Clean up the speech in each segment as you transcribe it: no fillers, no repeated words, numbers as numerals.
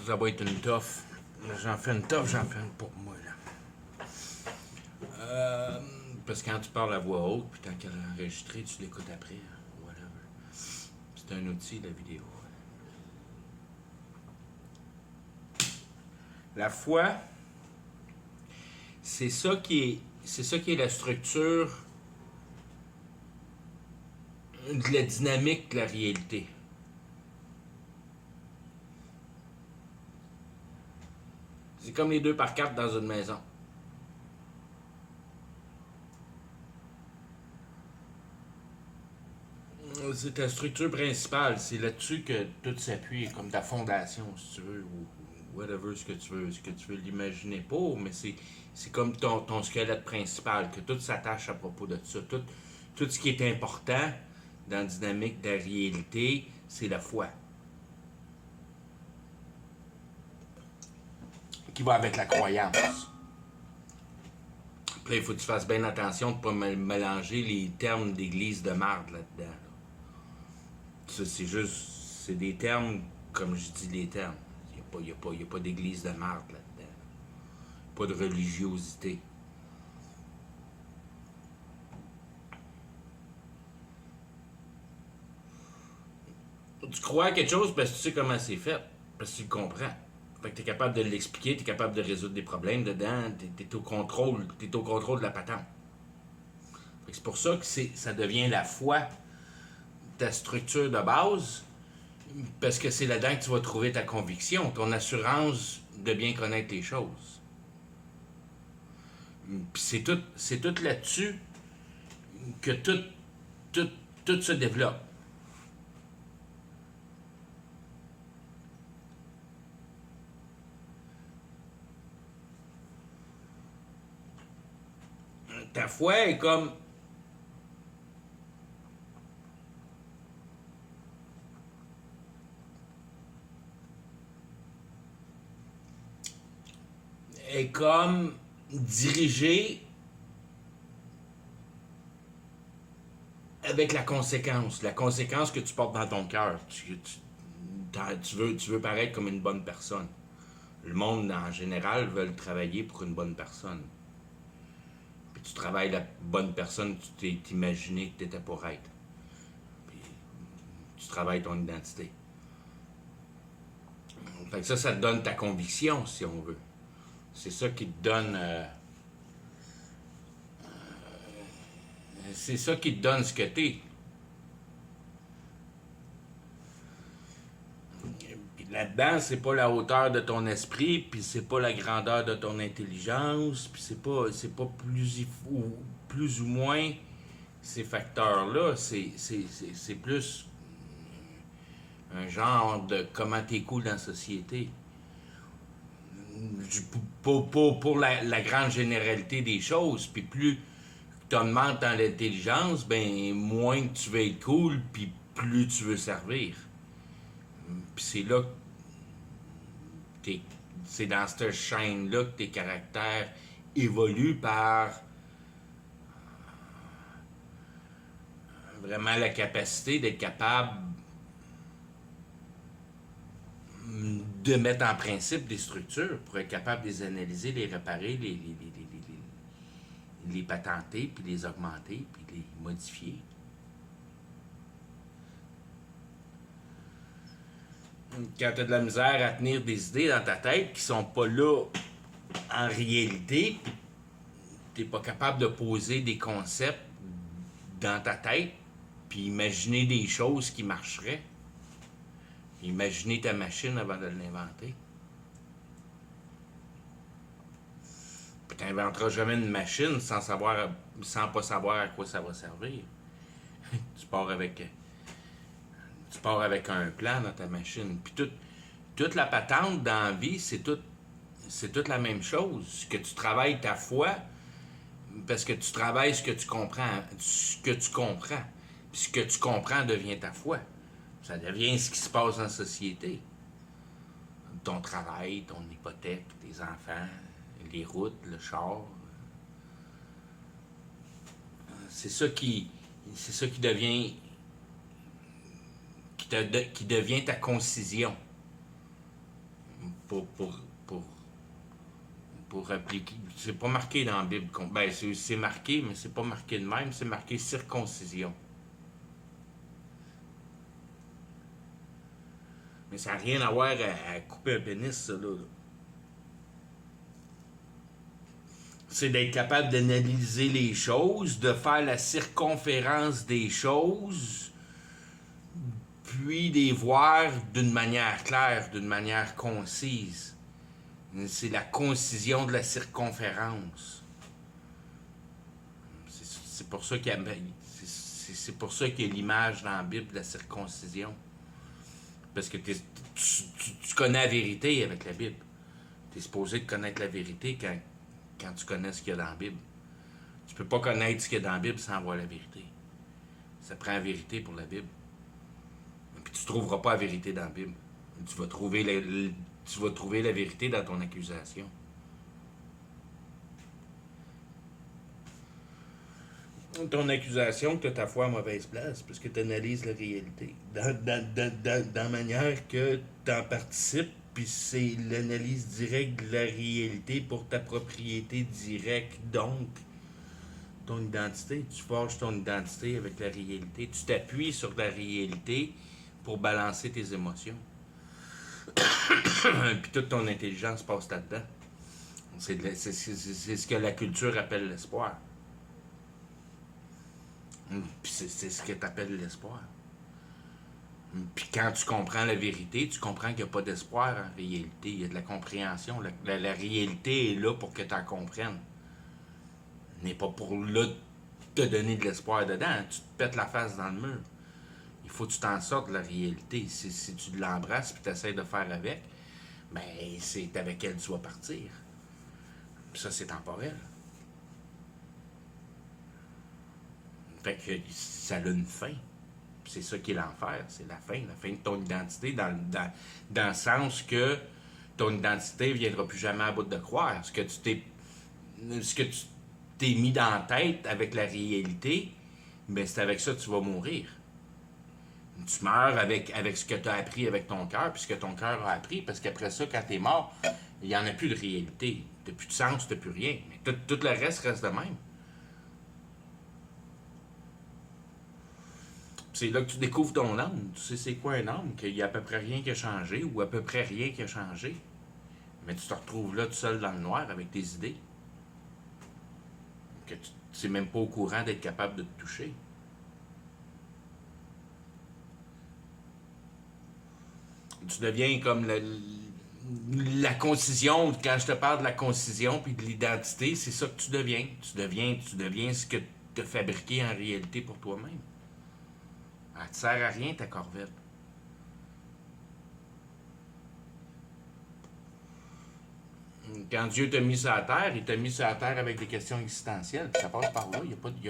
Ça va être une toffe. J'en fais une toffe, j'en fais une pour moi, là. Parce que quand tu parles à voix haute, puis tant qu'elle est enregistrée, tu l'écoutes après. Whatever. C'est un outil, la vidéo. La foi, c'est ça qui est la structure de la dynamique de la réalité. C'est comme les 2x4 dans une maison. C'est ta structure principale. C'est là-dessus que tout s'appuie, comme ta fondation, si tu veux, ou whatever ce que tu veux l'imaginer pour, mais c'est comme ton squelette principal, que tout s'attache à propos de ça. Tout ce qui est important dans la dynamique de la réalité, c'est la foi. Qui va avec la croyance. Puis là, il faut que tu fasses bien attention de ne pas mélanger les termes d'église de marde là-dedans. Là. Ça, c'est des termes, comme je dis les termes. Il n'y a pas d'église de marde là-dedans. Pas de religiosité. Tu crois à quelque chose parce que tu sais comment c'est fait, parce que tu le comprends. Fait que tu es capable de l'expliquer, tu es capable de résoudre des problèmes dedans, tu es au contrôle de la patente. C'est pour ça que ça devient la foi, ta structure de base, parce que c'est là-dedans que tu vas trouver ta conviction, ton assurance de bien connaître les choses. Puis c'est tout là-dessus que tout se développe. Ta foi est comme dirigée avec la conséquence que tu portes dans ton cœur. Tu veux paraître comme une bonne personne. Le monde, en général, veut travailler pour une bonne personne. Puis tu travailles la bonne personne que tu t'es imaginé que tu étais pour être. Puis tu travailles ton identité. Fait que ça te donne ta conviction, si on veut. C'est ça qui te donne... c'est ça qui te donne ce que t'es. Puis là-dedans, c'est pas la hauteur de ton esprit, puis c'est pas la grandeur de ton intelligence, puis c'est pas plus ou moins ces facteurs-là. C'est plus un genre de comment t'es cool dans la société. Pour la grande généralité des choses, puis plus tu augmentes dans l'intelligence, ben moins tu veux être cool, puis plus tu veux servir. Puis c'est là que c'est dans cette chaîne-là que tes caractères évoluent par vraiment la capacité d'être capable de mettre en principe des structures pour être capable de les analyser, les réparer, les patenter, puis les augmenter, puis les modifier. Quand tu as de la misère à tenir des idées dans ta tête qui sont pas là en réalité, tu n'es pas capable de poser des concepts dans ta tête, puis imaginer des choses qui marcheraient. Imaginer ta machine avant de l'inventer. Puis tu n'inventeras jamais une machine sans pas savoir à quoi ça va servir. tu pars avec un plan dans ta machine. Puis toute la patente dans la vie, c'est toute la même chose. Que tu travailles ta foi, parce que tu travailles ce que tu comprends. Puis ce que tu comprends devient ta foi. Ça devient ce qui se passe dans la société. Ton travail, ton hypothèque, tes enfants, les routes, le char. C'est ça qui devient qui devient ta concision. pour, pour, pour, pour appliquer. C'est pas marqué dans la Bible. Ben, c'est marqué, mais c'est pas marqué de même, c'est marqué circoncision. Mais ça n'a rien à voir à couper un pénis, ça, là. C'est d'être capable d'analyser les choses, de faire la circonférence des choses, puis de les voir d'une manière claire, d'une manière concise. C'est la concision de la circonférence. C'est pour ça qu'il y a, c'est pour ça qu'il y a l'image dans la Bible de la circoncision. Parce que tu connais la vérité avec la Bible. Tu es supposé de connaître la vérité quand tu connais ce qu'il y a dans la Bible. Tu peux pas connaître ce qu'il y a dans la Bible sans voir la vérité. Ça prend la vérité pour la Bible. Puis tu ne trouveras pas la vérité dans la Bible. Tu vas trouver la vérité dans ton accusation. Ton accusation que tu as ta foi à mauvaise place, parce que tu analyses la réalité. Dans la manière que tu en participes, puis c'est l'analyse directe de la réalité pour ta propriété directe. Donc, ton identité, tu forges ton identité avec la réalité. Tu t'appuies sur la réalité pour balancer tes émotions. Puis toute ton intelligence passe là-dedans. C'est ce que la culture appelle l'espoir. Puis c'est ce que tu appelles l'espoir. Puis quand tu comprends la vérité, tu comprends qu'il n'y a pas d'espoir en réalité. Il y a de la compréhension. La réalité est là pour que tu en comprennes. Elle n'est pas pour là te donner de l'espoir dedans. Tu te pètes la face dans le mur. Il faut que tu t'en sortes de la réalité. Si tu l'embrasses et tu essaies de faire avec, ben c'est avec elle que tu vas partir. Puis ça, c'est temporel. Fait que ça a une fin. C'est ça qui est l'enfer, c'est la fin de ton identité, dans le sens que ton identité ne viendra plus jamais à bout de croire. Ce que tu t'es mis dans la tête avec la réalité, ben c'est avec ça que tu vas mourir. Tu meurs avec ce que tu as appris avec ton cœur, puis ce que ton cœur a appris, parce qu'après ça, quand tu es mort, il n'y en a plus de réalité. Tu n'as plus de sens, tu n'as plus rien. Mais tout le reste de même. C'est là que tu découvres ton âme. Tu sais c'est quoi un âme, qu'il n'y a à peu près rien qui a changé, ou à peu près rien qui a changé. Mais tu te retrouves là tout seul dans le noir avec tes idées. Que tu n'es même pas au courant d'être capable de te toucher. Tu deviens comme la concision. Quand je te parle de la concision puis de l'identité, c'est ça que tu deviens. Tu deviens ce que tu as fabriqué en réalité pour toi-même. Elle ne te sert à rien, ta corvette. Quand Dieu t'a mis sur la terre, il t'a mis sur la terre avec des questions existentielles. Puis ça passe par là. Il n'y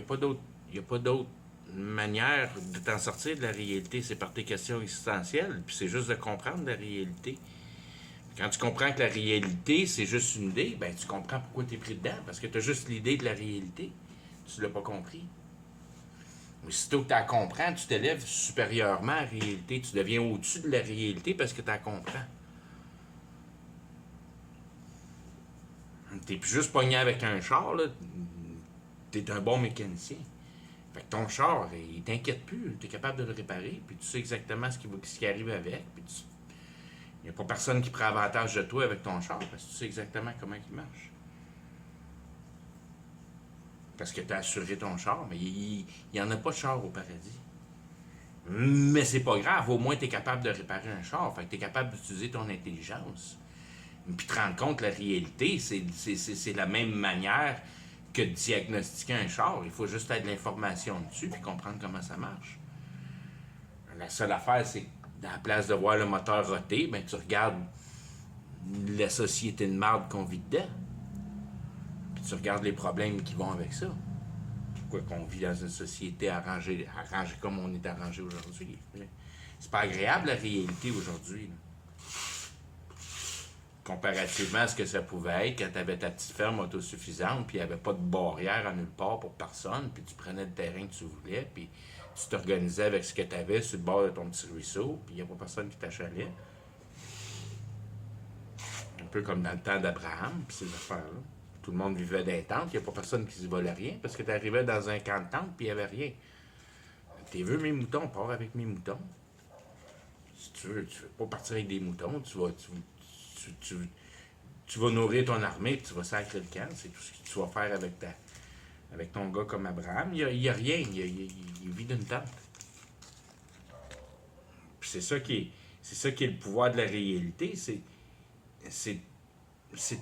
a pas d'autre manière de t'en sortir de la réalité. C'est par tes questions existentielles. Puis c'est juste de comprendre la réalité. Quand tu comprends que la réalité, c'est juste une idée, ben tu comprends pourquoi tu es pris dedans. Parce que tu as juste l'idée de la réalité. Tu ne l'as pas compris. Mais sitôt que tu la comprends, tu t'élèves supérieurement à la réalité. Tu deviens au-dessus de la réalité parce que tu la comprends. Tu n'es plus juste pogné avec un char, là. Tu es un bon mécanicien. Fait que ton char, il t'inquiète plus. Tu es capable de le réparer, puis tu sais exactement ce qui arrive avec. Il n'y a pas personne qui prend avantage de toi avec ton char, parce que tu sais exactement comment il marche. Parce que tu as assuré ton char, mais il n'y en a pas de char au paradis. Mais c'est pas grave, au moins tu es capable de réparer un char. Fait que tu es capable d'utiliser ton intelligence. Puis te rendre compte que la réalité, c'est la même manière que de diagnostiquer un char. Il faut juste avoir de l'information dessus puis comprendre comment ça marche. La seule affaire, c'est que à la place de voir le moteur roter, ben, tu regardes la société de marde qu'on vit dedans. Puis tu regardes les problèmes qui vont avec ça. Pourquoi qu'on vit dans une société arrangée comme on est arrangé aujourd'hui. C'est pas agréable la réalité aujourd'hui. Comparativement à ce que ça pouvait être quand tu avais ta petite ferme autosuffisante, puis il n'y avait pas de barrière à nulle part pour personne, puis tu prenais le terrain que tu voulais, puis tu t'organisais avec ce que tu avais sur le bord de ton petit ruisseau, puis il n'y a pas personne qui t'achalait. peu comme dans le temps d'Abraham, puis ces affaires-là. Tout le monde vivait dans les tentes, il n'y a pas personne qui se volait rien, parce que tu arrivais dans un camp de tente, puis il n'y avait rien. Tu veux mes moutons, pars avec mes moutons. Si tu veux pas partir avec des moutons, tu vas nourrir ton armée, puis tu vas sacrer le camp. C'est tout ce que tu vas faire avec ton gars comme Abraham. Il n'y a rien, il vit d'une tente. Puis c'est ça qui est le pouvoir de la réalité, c'est de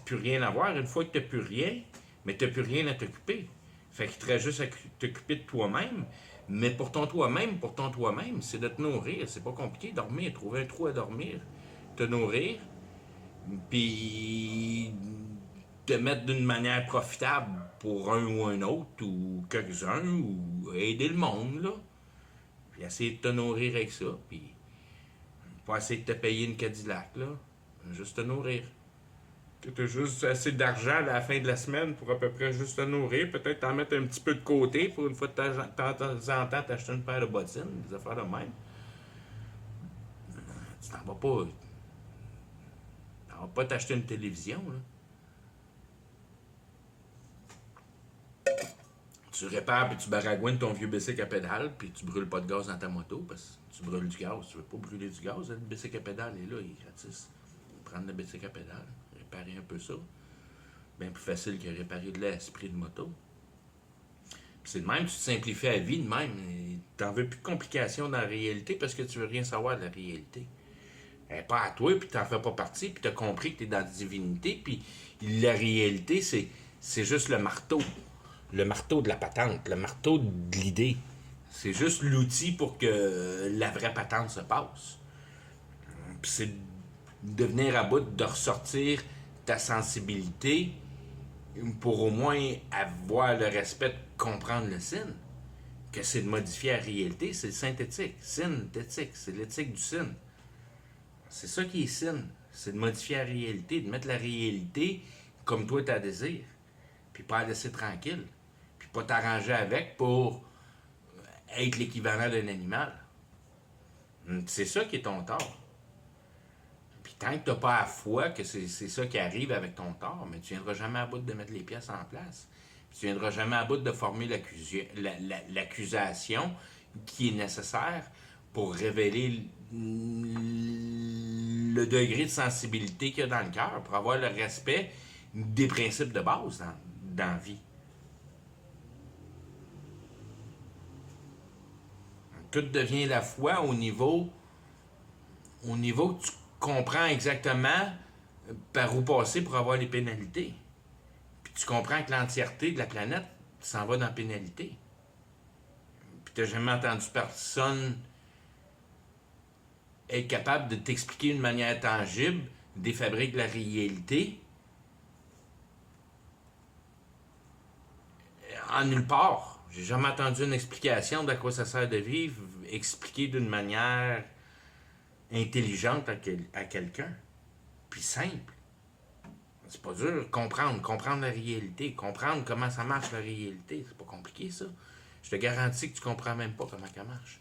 plus rien avoir. Une fois que tu n'as plus rien, mais tu n'as plus rien à t'occuper. Fait qu'il te reste juste à t'occuper de toi-même. Mais pour ton toi-même, c'est de te nourrir. C'est pas compliqué. Dormir, trouver un trou à dormir, te nourrir, puis te mettre d'une manière profitable pour un ou un autre, ou quelques-uns, ou aider le monde, là. Puis essayer de te nourrir avec ça, puis pas essayer de te payer une Cadillac, là. Juste te nourrir. Tu as juste assez d'argent à la fin de la semaine pour à peu près juste te nourrir. Peut-être t'en mettre un petit peu de côté pour une fois de temps en temps t'acheter une paire de bottines, des affaires de même. Tu t'en vas pas. T'en vas pas t'acheter une télévision, là. Tu répares puis tu baragouines ton vieux bicycle à pédale puis tu brûles pas de gaz dans ta moto parce que tu brûles du gaz. Tu veux pas brûler du gaz, le bicycle à pédale est là, il est gratis. Prendre le bicycle à pédale, réparer un peu ça. Bien plus facile que réparer de l'esprit de moto. Puis c'est de même, tu te simplifies la vie de même. T'en veux plus de complications dans la réalité parce que tu veux rien savoir de la réalité. Elle n'est pas à toi, puis t'en fais pas partie, puis t'as compris que t'es dans la divinité, puis la réalité, c'est juste le marteau. Le marteau de la patente, le marteau de l'idée. C'est juste l'outil pour que la vraie patente se passe. Puis c'est de venir à bout de ressortir ta sensibilité pour au moins avoir le respect de comprendre le signe. Que c'est de modifier la réalité, c'est le synthétique. Synthétique, c'est l'éthique du signe. C'est ça qui est signe. C'est de modifier la réalité, de mettre la réalité comme toi t'as désir. Puis pas la laisser tranquille. Puis pas t'arranger avec pour être l'équivalent d'un animal. C'est ça qui est ton tort. Puis tant que t'as pas la foi que c'est ça qui arrive avec ton tort, mais tu viendras jamais à bout de mettre les pièces en place. Puis tu viendras jamais à bout de former l'accusation qui est nécessaire pour révéler le degré de sensibilité qu'il y a dans le cœur, pour avoir le respect des principes de base dans la vie. Tout devient la foi au niveau où tu comprends exactement par où passer pour avoir les pénalités. Puis tu comprends que l'entièreté de la planète s'en va dans la pénalité. Puis tu n'as jamais entendu personne être capable de t'expliquer d'une manière tangible des fabriques de la réalité en nulle part. J'ai jamais entendu une explication d'à quoi ça sert de vivre expliquée d'une manière intelligente à quelqu'un. Puis simple. C'est pas dur. Comprendre la réalité. Comprendre comment ça marche la réalité. C'est pas compliqué ça. Je te garantis que tu comprends même pas comment ça marche.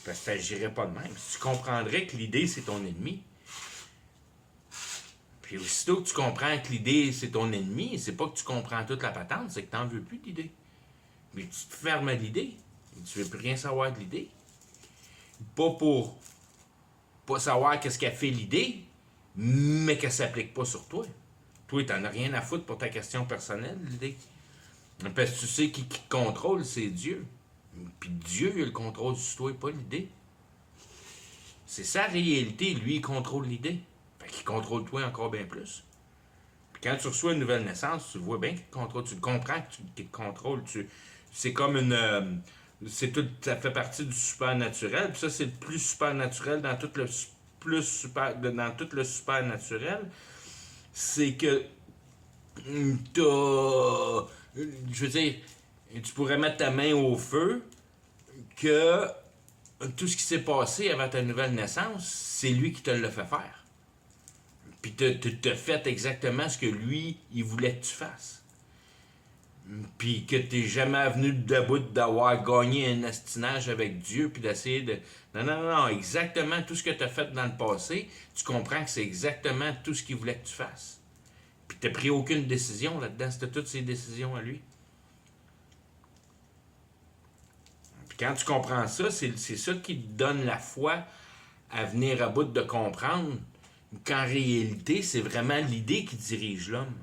Parce que tu n'agirais pas de même. Si tu comprendrais que l'idée, c'est ton ennemi. Puis aussitôt que tu comprends que l'idée, c'est ton ennemi, c'est pas que tu comprends toute la patente, c'est que tu n'en veux plus d'idée. Mais tu te fermes à l'idée. Tu ne veux plus rien savoir de l'idée. Pas pour pas savoir qu'est-ce qu'a fait l'idée, mais qu'elle ne s'applique pas sur toi. Toi, tu n'en as rien à foutre pour ta question personnelle, l'idée. Parce que tu sais qui te contrôle, c'est Dieu. Puis Dieu, il a le contrôle sur toi et pas l'idée. C'est sa réalité, lui, il contrôle l'idée. Fait qu'il contrôle toi encore bien plus. Puis quand tu reçois une nouvelle naissance, tu vois bien qu'il te contrôle. Tu le comprends qu'il te contrôle. C'est comme une... ça fait partie du supernaturel. Puis ça, c'est le plus supernaturel dans tout le supernaturel. C'est que je veux dire, tu pourrais mettre ta main au feu que tout ce qui s'est passé avant ta nouvelle naissance, c'est lui qui te l'a fait faire. Puis te fait exactement ce que lui, il voulait que tu fasses. puis que t'es jamais venu de bout d'avoir gagné un astinage avec Dieu, puis d'essayer de... Non, non, non, exactement tout ce que tu as fait dans le passé, tu comprends que c'est exactement tout ce qu'il voulait que tu fasses. Puis t'as pris aucune décision là-dedans, c'était toutes ses décisions à lui. Puis quand tu comprends ça, c'est ça qui te donne la foi à venir à bout de comprendre qu'en réalité, c'est vraiment l'idée qui dirige l'homme.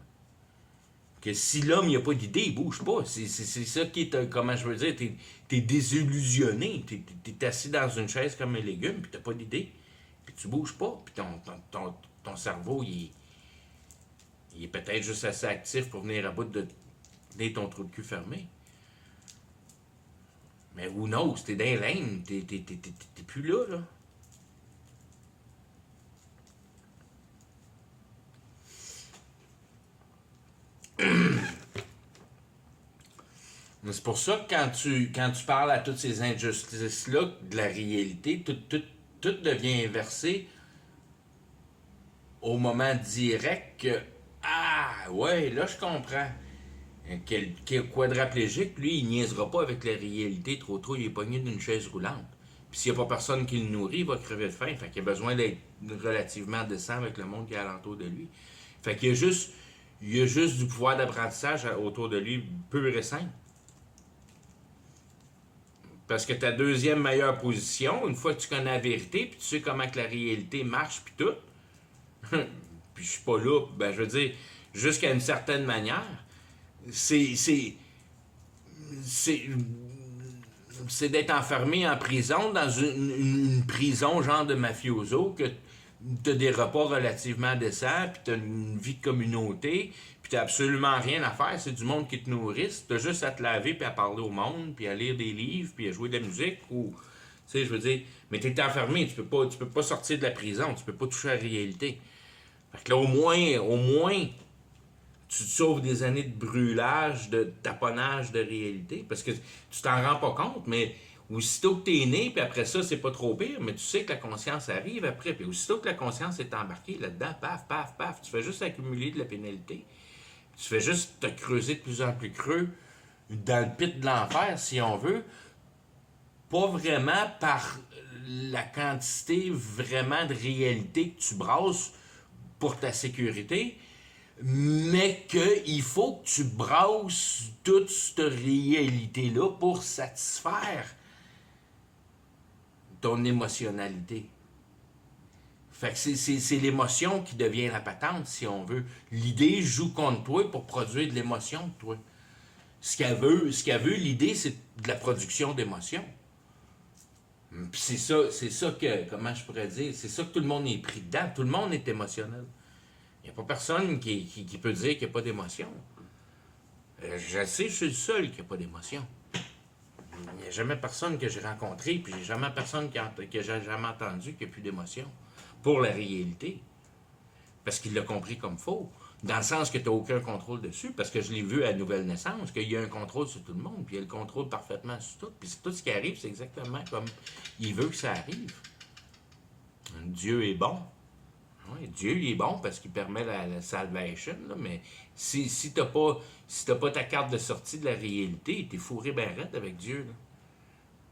Que si l'homme n'a pas d'idée, il bouge pas. C'est ça qui est, comment je veux dire, t'es désillusionné. T'es assis dans une chaise comme un légume, puis t'as pas d'idée. Puis tu bouges pas. Puis ton cerveau, il est peut-être juste assez actif pour venir à bout de ton trou de cul fermé. Mais who knows, t'es dans l'aine, t'es plus là, là. C'est pour ça que quand tu parles à toutes ces injustices-là de la réalité, tout devient inversé au moment direct que ah ouais, là je comprends. Quel quadraplégique, lui, il niaisera pas avec la réalité trop, il est pogné d'une chaise roulante. Puis s'il n'y a pas personne qui le nourrit, il va crever de faim. Fait qu'il a besoin d'être relativement décent avec le monde qui est alentour de lui. Fait qu'il y a juste du pouvoir d'apprentissage autour de lui, pur et simple. Parce que ta deuxième meilleure position, une fois que tu connais la vérité, puis tu sais comment que la réalité marche, puis tout, puis je suis pas là, ben je veux dire, jusqu'à une certaine manière, c'est c'est d'être enfermé en prison, dans une prison genre de mafioso, que tu as des repas relativement décents, puis tu as une vie de communauté, puis tu n'as absolument rien à faire, c'est du monde qui te nourrisse, tu as juste à te laver, puis à parler au monde, puis à lire des livres, puis à jouer de la musique, ou, tu sais, je veux dire, mais tu es enfermé, tu peux pas sortir de la prison, tu peux pas toucher à la réalité. Fait que là, au moins, tu te sauves des années de brûlage, de taponnage de réalité, parce que tu t'en rends pas compte, mais aussitôt que tu es né, puis après ça, c'est pas trop pire, mais tu sais que la conscience arrive après, puis aussitôt que la conscience est embarquée là-dedans, paf, paf, paf, tu fais juste accumuler de la pénalité. Tu fais juste te creuser de plus en plus creux dans le pit de l'enfer, si on veut, pas vraiment par la quantité vraiment de réalité que tu brasses pour ta sécurité, mais qu'il faut que tu brasses toute cette réalité-là pour satisfaire ton émotionnalité. Fait que c'est l'émotion qui devient la patente, si on veut. L'idée joue contre toi pour produire de l'émotion de toi. Ce qu'elle veut, l'idée, c'est de la production d'émotions. Puis c'est ça que, comment je pourrais dire, c'est ça que tout le monde est pris dedans. Tout le monde est émotionnel. Il n'y a pas personne qui peut dire qu'il n'y a pas d'émotion. Je sais, je suis le seul qui n'a pas d'émotion. Il n'y a jamais personne que j'ai rencontré, puis j'ai jamais personne que j'ai jamais entendu qui n'a plus d'émotion. Pour la réalité. Parce qu'il l'a compris comme faux. Dans le sens que tu n'as aucun contrôle dessus, parce que je l'ai vu à nouvelle naissance, qu'il y a un contrôle sur tout le monde, puis il y a le contrôle parfaitement sur tout. Puis tout ce qui arrive, c'est exactement comme il veut que ça arrive. Dieu est bon. Oui, Dieu, il est bon parce qu'il permet la salvation, là, mais si t'as pas ta carte de sortie de la réalité, t'es fourré ben raide avec Dieu.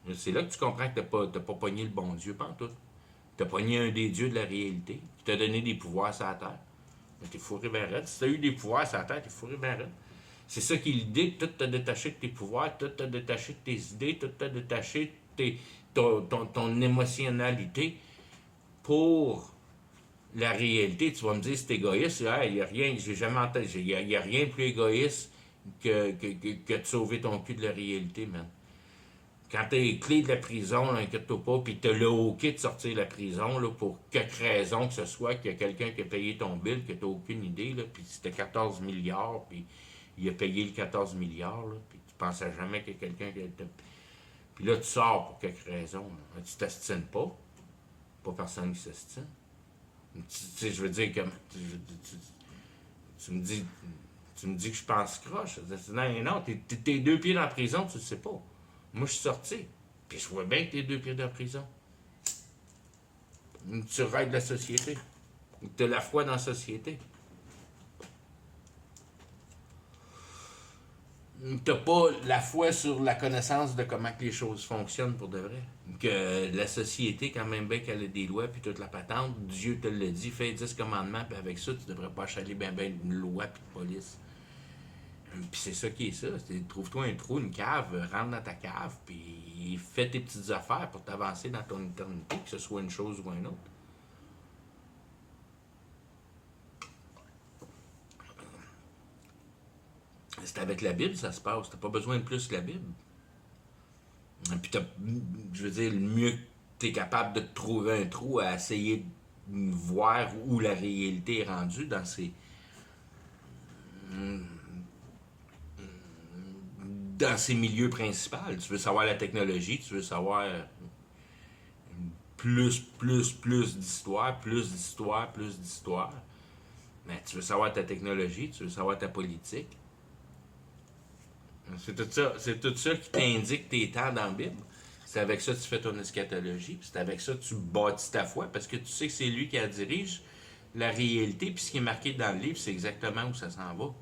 Là. C'est là que tu comprends que t'as pas pogné le bon Dieu, pantoute. T'as pogné un des dieux de la réalité, qui t'a donné des pouvoirs sur la terre. Mais t'es fourré ben raide. Si t'as eu des pouvoirs sur la terre, t'es fourré ben raide. C'est ça qui est l'idée, tout t'a détaché de tes pouvoirs, tout t'a détaché de tes idées, tout t'a détaché de ton émotionnalité pour la réalité. Tu vas me dire, c'est égoïste, il n'y a rien, j'ai jamais entendu, il y a rien de plus égoïste que de sauver ton cul de la réalité, man. Quand t'as les clés de la prison, inquiète-toi pas, puis t'as le OK de sortir de la prison, là, pour quelque raison que ce soit, qu'il y a quelqu'un qui a payé ton bill, que t'as aucune idée, là, puis c'était 14 milliards, puis il a payé le 14 milliards, là, puis tu pensais jamais qu'il y a quelqu'un qui a... Puis là, tu sors pour quelque raison, là. Tu t'astines pas. Pas personne qui s'astine. Tu sais, je veux dire, comme... Tu me dis que je pense croche. Non, t'es 2 pieds dans la prison, tu le sais pas. Moi, je suis sorti. Puis je vois bien que t'es 2 pieds dans la prison. Tu règles la société. Tu as la foi dans la société. t'as pas la foi sur la connaissance de comment que les choses fonctionnent pour de vrai. Que la société, quand même bien qu'elle a des lois puis toute la patente, Dieu te l'a dit, fais 10 commandements, puis avec ça, tu devrais pas achaler bien une loi puis de police. Puis c'est ça qui est ça. Trouve-toi un trou, une cave, rentre dans ta cave, puis fais tes petites affaires pour t'avancer dans ton éternité, que ce soit une chose ou une autre. C'est avec la Bible ça se passe. T'as pas besoin de plus que la Bible. Puis je veux dire, le mieux que t'es capable de te trouver un trou à essayer de voir où la réalité est rendue dans ces milieux principaux. Tu veux savoir la technologie, tu veux savoir plus d'histoire, plus d'histoire, plus d'histoire. Mais tu veux savoir ta technologie, tu veux savoir ta politique. C'est tout ça qui t'indique tes temps dans la Bible. C'est avec ça que tu fais ton eschatologie, puis c'est avec ça que tu bâtis ta foi, parce que tu sais que c'est lui qui la dirige, la réalité, puis ce qui est marqué dans le livre, c'est exactement où ça s'en va.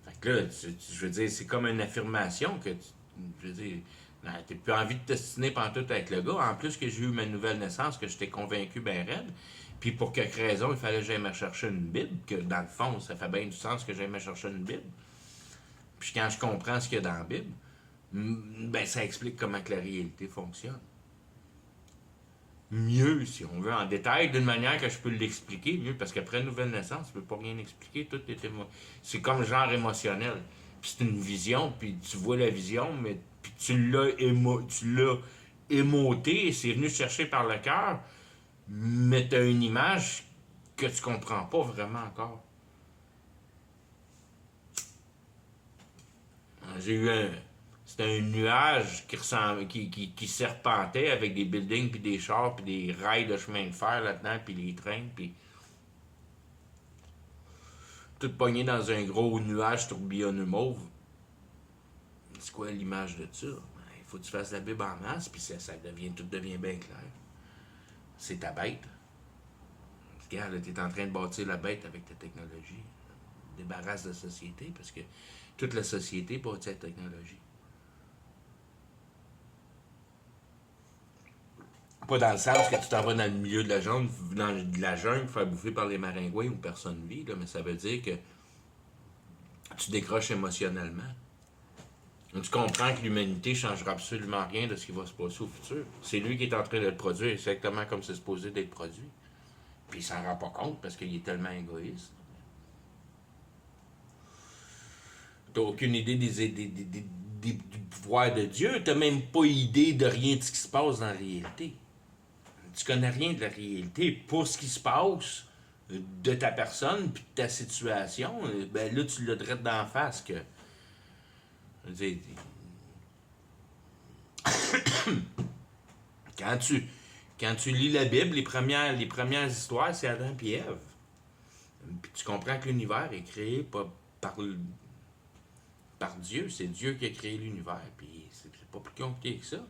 Fait que là, je veux dire, c'est comme une affirmation que je veux dire, t'as plus envie de t'ostiner pantoute avec le gars. En plus que j'ai eu ma nouvelle naissance, que j'étais convaincu ben raide. Puis pour quelque raison, il fallait que j'aille me chercher une Bible, que dans le fond, ça fait bien du sens que j'aille me chercher une Bible. Puis quand je comprends ce qu'il y a dans la Bible, ben ça explique comment que la réalité fonctionne. Mieux, si on veut, en détail, d'une manière que je peux l'expliquer, mieux, parce qu'après une nouvelle naissance, tu peux pas rien expliquer, tout est c'est comme genre émotionnel. Puis c'est une vision, puis tu vois la vision, mais puis tu l'as émoté, et c'est venu chercher par le cœur, mais tu as une image que tu comprends pas vraiment encore. J'ai eu un. C'était un nuage qui serpentait avec des buildings, puis des chars, puis des rails de chemin de fer là-dedans, puis les trains, puis tout pogné dans un gros nuage tourbillonneux mauve. C'est quoi l'image de ça? Il faut que tu fasses la Bible en masse, puis tout devient bien clair. C'est ta bête. Regarde, tu es en train de bâtir la bête avec ta technologie. Débarrasse de la société, parce que toute la société bâtit la technologie. Pas dans le sens que tu t'en vas dans le milieu de la jungle, faire bouffer par les maringouins où personne vit, là, mais ça veut dire que tu décroches émotionnellement. Donc, tu comprends que l'humanité ne changera absolument rien de ce qui va se passer au futur. C'est lui qui est en train de le produire exactement comme c'est supposé d'être produit. Puis il s'en rend pas compte parce qu'il est tellement égoïste. T'as aucune idée du pouvoir de Dieu, t'as même pas idée de rien de ce qui se passe dans la réalité. Tu connais rien de la réalité. Pour ce qui se passe de ta personne puis de ta situation, ben là, tu l'as direct d'en face que. Je veux dire, quand tu lis la Bible, les premières histoires, c'est Adam et Ève. Puis tu comprends que l'univers est créé par Dieu. C'est Dieu qui a créé l'univers. Puis c'est pas plus compliqué que ça.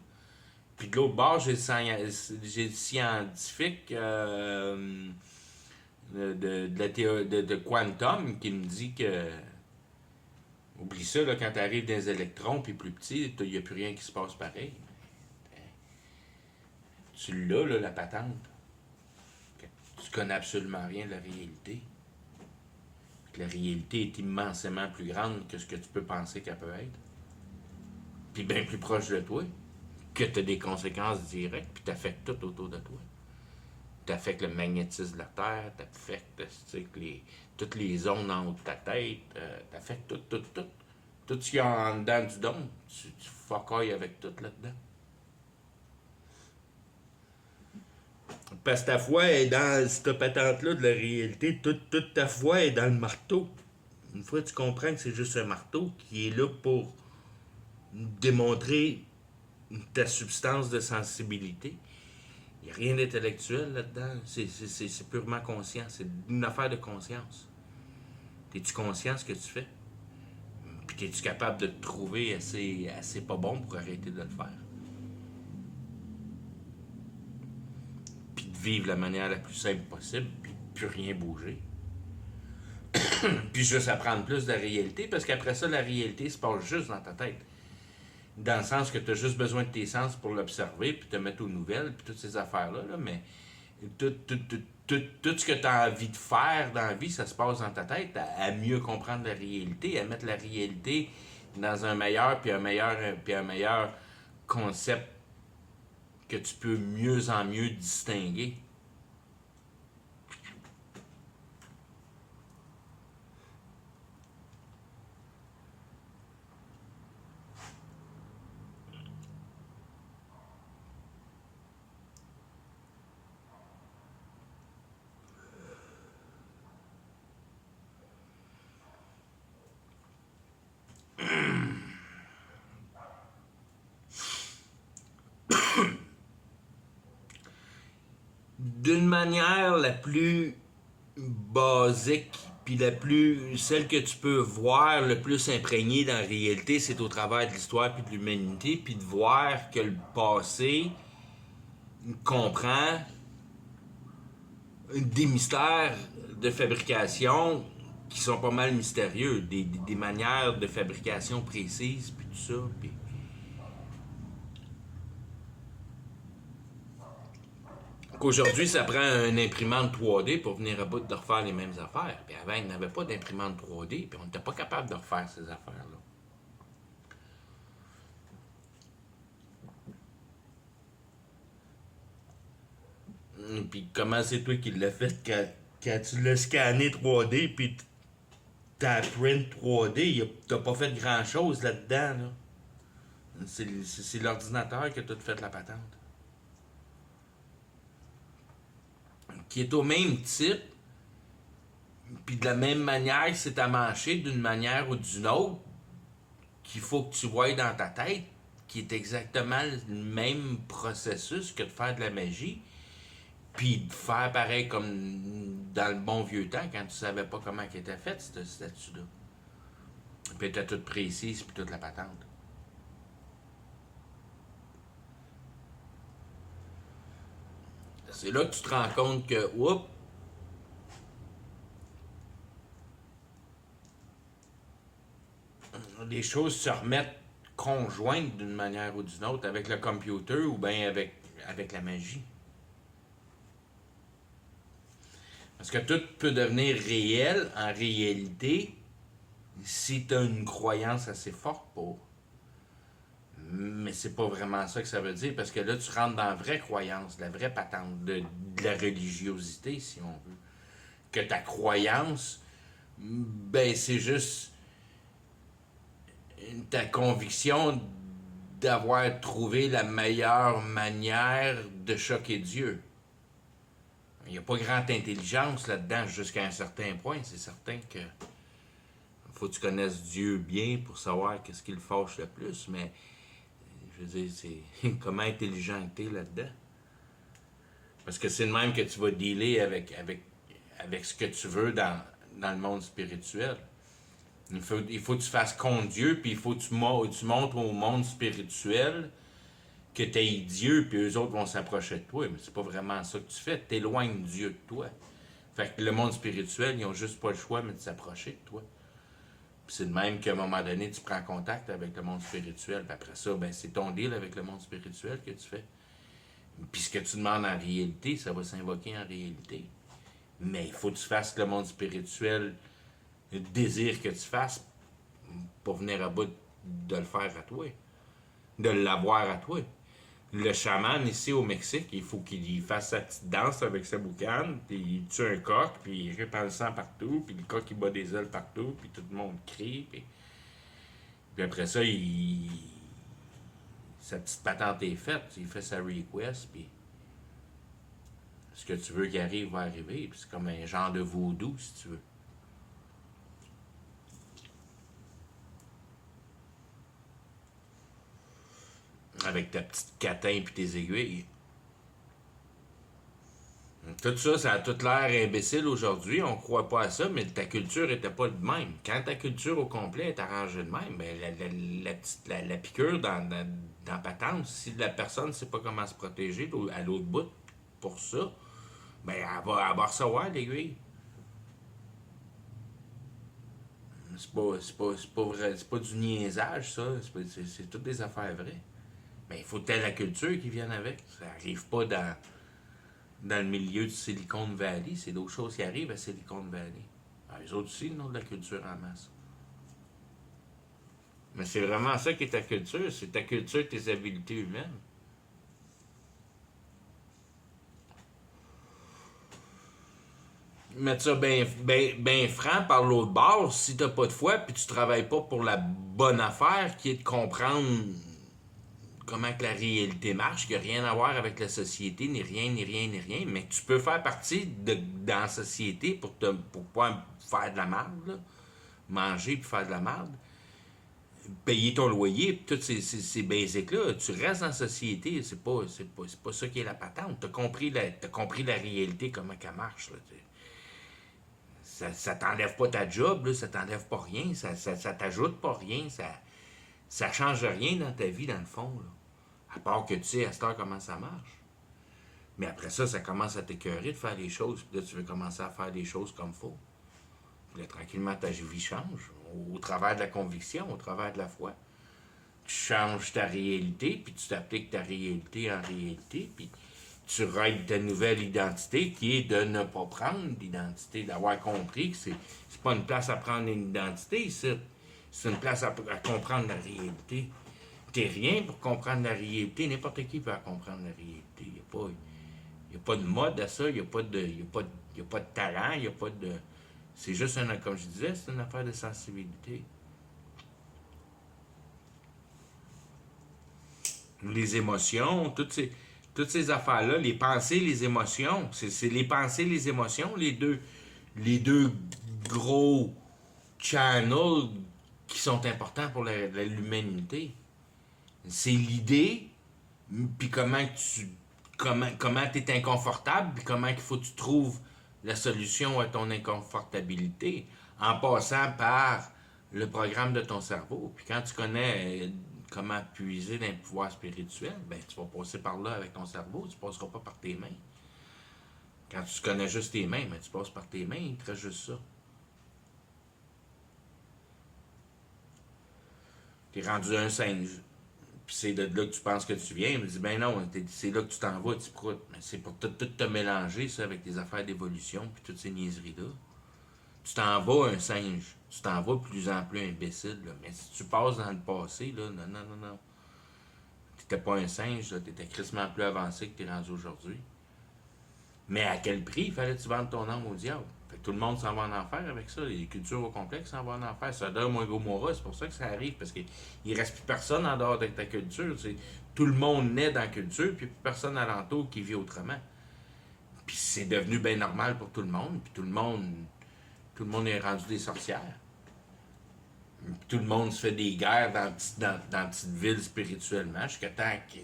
Puis de l'autre bord, j'ai le scientifique de la théorie de quantum qui me dit que. Oublie ça, là, quand tu arrives dans les électrons, puis plus petit, il n'y a plus rien qui se passe pareil. Tu l'as, là, la patente. Tu connais absolument rien de la réalité. La réalité est immensément plus grande que ce que tu peux penser qu'elle peut être. Puis bien plus proche de toi, que tu as des conséquences directes, puis tu affectes tout autour de toi. Tu affectes le magnétisme de la Terre, tu affectes toutes les zones en haut de ta tête, tu affectes tout. Tout ce qu'il y a en dedans du dôme, tu focailles avec tout là-dedans. Parce que ta foi est dans cette patente-là de la réalité. Toute ta foi est dans le marteau. Une fois que tu comprends que c'est juste un marteau qui est là pour démontrer ta substance de sensibilité, il n'y a rien d'intellectuel là-dedans. C'est purement conscient. C'est une affaire de conscience. Es-tu conscient de ce que tu fais? Puis es-tu capable de te trouver assez pas bon pour arrêter de le faire? Puis de vivre la manière la plus simple possible, puis plus rien bouger. Puis juste apprendre plus de la réalité, parce qu'après ça, la réalité se passe juste dans ta tête. Dans le sens que tu as juste besoin de tes sens pour l'observer, puis te mettre aux nouvelles, puis toutes ces affaires-là. Là, mais tout ce que tu as envie de faire dans la vie, ça se passe dans ta tête, à mieux comprendre la réalité, à mettre la réalité dans un meilleur, puis un meilleur concept que tu peux mieux en mieux distinguer. D'une manière la plus basique, puis celle que tu peux voir le plus imprégnée dans la réalité, c'est au travers de l'histoire puis de l'humanité, puis de voir que le passé comprend des mystères de fabrication qui sont pas mal mystérieux, des manières de fabrication précises, puis tout ça, puis qu'aujourd'hui, ça prend une imprimante 3D pour venir à bout de refaire les mêmes affaires. Puis avant, il n'y avait pas d'imprimante 3D, puis on n'était pas capable de refaire ces affaires-là. Puis comment c'est toi qui l'as fait quand tu l'as scanné 3D, puis ta print 3D, t'as pas fait grand-chose là-dedans, là. C'est l'ordinateur qui a tout fait la patente. Qui est au même type, puis de la même manière, c'est à mancher d'une manière ou d'une autre, qu'il faut que tu voies dans ta tête, qui est exactement le même processus que de faire de la magie, puis de faire pareil comme dans le bon vieux temps, quand tu savais pas comment elle était faite, cette statue-là. Puis elle était toute précise, puis toute la patente. C'est là que tu te rends compte que, oups, les choses se remettent conjointes d'une manière ou d'une autre avec le computer ou bien avec la magie. Parce que tout peut devenir réel en réalité si tu as une croyance assez forte pour. Mais c'est pas vraiment ça que ça veut dire, parce que là, tu rentres dans la vraie croyance, la vraie patente, de la religiosité, si on veut. Que ta croyance, ben, c'est juste ta conviction d'avoir trouvé la meilleure manière de choquer Dieu. Il n'y a pas grande intelligence là-dedans jusqu'à un certain point. C'est certain que faut que tu connaisses Dieu bien pour savoir qu'est-ce qui le fâche le plus, mais je veux dire, c'est comment intelligent tu es là-dedans. Parce que c'est le même que tu vas dealer avec ce que tu veux dans le monde spirituel. Il faut que tu fasses contre Dieu, puis il faut que tu montres au monde spirituel que tu es Dieu, puis eux autres vont s'approcher de toi. Mais c'est pas vraiment ça que tu fais. Tu éloignes Dieu de toi. Fait que le monde spirituel, ils ont juste pas le choix, mais de s'approcher de toi. Puis c'est de même qu'à un moment donné, tu prends contact avec le monde spirituel. Puis après ça, ben, c'est ton deal avec le monde spirituel que tu fais. Puis ce que tu demandes en réalité, ça va s'invoquer en réalité. Mais il faut que tu fasses le monde spirituel désire que tu fasses pour venir à bout de le faire à toi. De l'avoir à toi. Le chaman ici au Mexique, il faut qu'il fasse sa petite danse avec sa boucane, puis il tue un coq, puis il répand le sang partout, puis le coq il bat des ailes partout, puis tout le monde crie, puis après ça, sa petite patente est faite, il fait sa request, puis ce que tu veux qu'il arrive va arriver, puis c'est comme un genre de vaudou, si tu veux. Avec ta petite catin puis tes aiguilles. Tout ça, ça a tout l'air imbécile aujourd'hui, on croit pas à ça, mais ta culture était pas de même. Quand ta culture au complet est arrangée de même, ben la piqûre dans patente, si la personne ne sait pas comment se protéger à l'autre bout pour ça, ben elle va recevoir l'aiguille. C'est pas vrai, c'est pas du niaisage, ça. C'est toutes des affaires vraies. Mais il faut que la culture qui vienne avec. Ça n'arrive pas dans le milieu du Silicon Valley. C'est d'autres choses qui arrivent à Silicon Valley. Alors, les autres aussi, ils ont de la culture en masse. Mais c'est vraiment ça qui est ta culture. C'est ta culture, tes habiletés humaines. Mettre ça bien franc par l'autre bord, si t'as pas de foi puis tu travailles pas pour la bonne affaire qui est de comprendre comment que la réalité marche, qui n'a rien à voir avec la société, ni rien, ni rien, ni rien, mais tu peux faire partie dans la société pour pas faire de la merde, là, manger puis faire de la merde, payer ton loyer, puis tous ces basics-là, tu restes dans la société, c'est pas ça qui est la patente. T'as compris la réalité, comment qu'elle marche, là, ça t'enlève pas ta job, là, ça t'enlève pas rien, ça t'ajoute pas rien, ça change rien dans ta vie, dans le fond, là. À part que tu sais à cette heure comment ça marche. Mais après ça, ça commence à t'écœurer de faire les choses. Puis là, tu veux commencer à faire les choses comme il faut. Puis là, tranquillement, ta vie change. Au travers de la conviction, au travers de la foi. Tu changes ta réalité, puis tu t'appliques ta réalité en réalité, puis tu règles ta nouvelle identité qui est de ne pas prendre l'identité, d'avoir compris que c'est pas une place à prendre une identité, c'est une place à comprendre la réalité. T'es rien pour comprendre la réalité. N'importe qui peut comprendre la réalité. Il n'y a pas de mode à ça. Il n'y a, a pas de talent. Il y a pas de... C'est juste, comme je disais, c'est une affaire de sensibilité. Les émotions, toutes ces affaires-là, les pensées, les émotions, c'est les pensées, les émotions, les deux gros channels qui sont importants pour l'humanité. C'est l'idée, puis comment t'es inconfortable, puis comment il faut que tu trouves la solution à ton inconfortabilité en passant par le programme de ton cerveau. Puis quand tu connais comment puiser dans le pouvoir spirituel, ben tu vas passer par là avec ton cerveau, tu passeras pas par tes mains. Quand tu connais juste tes mains, ben tu passes par tes mains, il te reste juste ça. T'es rendu un singe. Puis c'est de là que tu penses que tu viens. Il me dit, ben non, c'est là que tu t'en vas, tu proutes. Mais c'est pour tout te mélanger, ça, avec tes affaires d'évolution, puis toutes ces niaiseries-là. Tu t'en vas un singe. Tu t'en vas de plus en plus imbécile, là. Mais si tu passes dans le passé, là, non, non, non, non. T'étais pas un singe, là. T'étais crissement plus avancé que t'es rendu aujourd'hui. Mais à quel prix il fallait que tu vendes ton âme au diable? Fait que tout le monde s'en va en enfer avec ça. Les cultures au complexe s'en vont en enfer. Sodome et Gomorrah, c'est pour ça que ça arrive. Parce qu'il ne reste plus personne en dehors de ta culture. Tout le monde naît dans la culture, puis plus personne alentour qui vit autrement. Puis c'est devenu bien normal pour tout le monde. Puis tout le monde est rendu des sorcières. Puis tout le monde se fait des guerres dans petite ville spirituellement jusqu'à temps que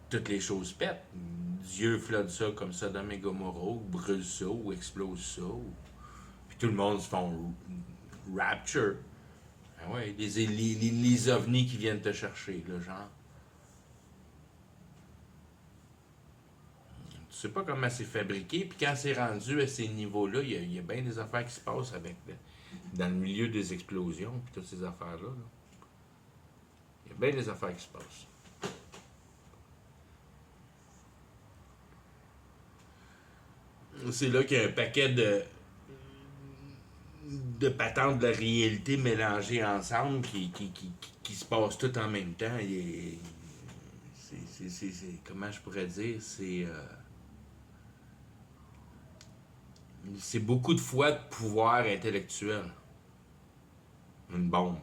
toutes les choses pètent. Dieu flotte ça comme Sodome et Gomorrah, ou brûle ça, ou explose ça. Puis tout le monde se font rapture. Ah ouais, les ovnis qui viennent te chercher, là, genre. Tu sais pas comment c'est fabriqué, puis quand c'est rendu à ces niveaux-là, il y a bien des affaires qui se passent dans le milieu des explosions, puis toutes ces affaires-là. Il y a bien des affaires qui se passent. C'est là qu'il y a un paquet de patentes de la réalité mélangées ensemble qui se passent tout en même temps. Comment je pourrais dire, c'est beaucoup de fois de pouvoir intellectuel. Une bombe.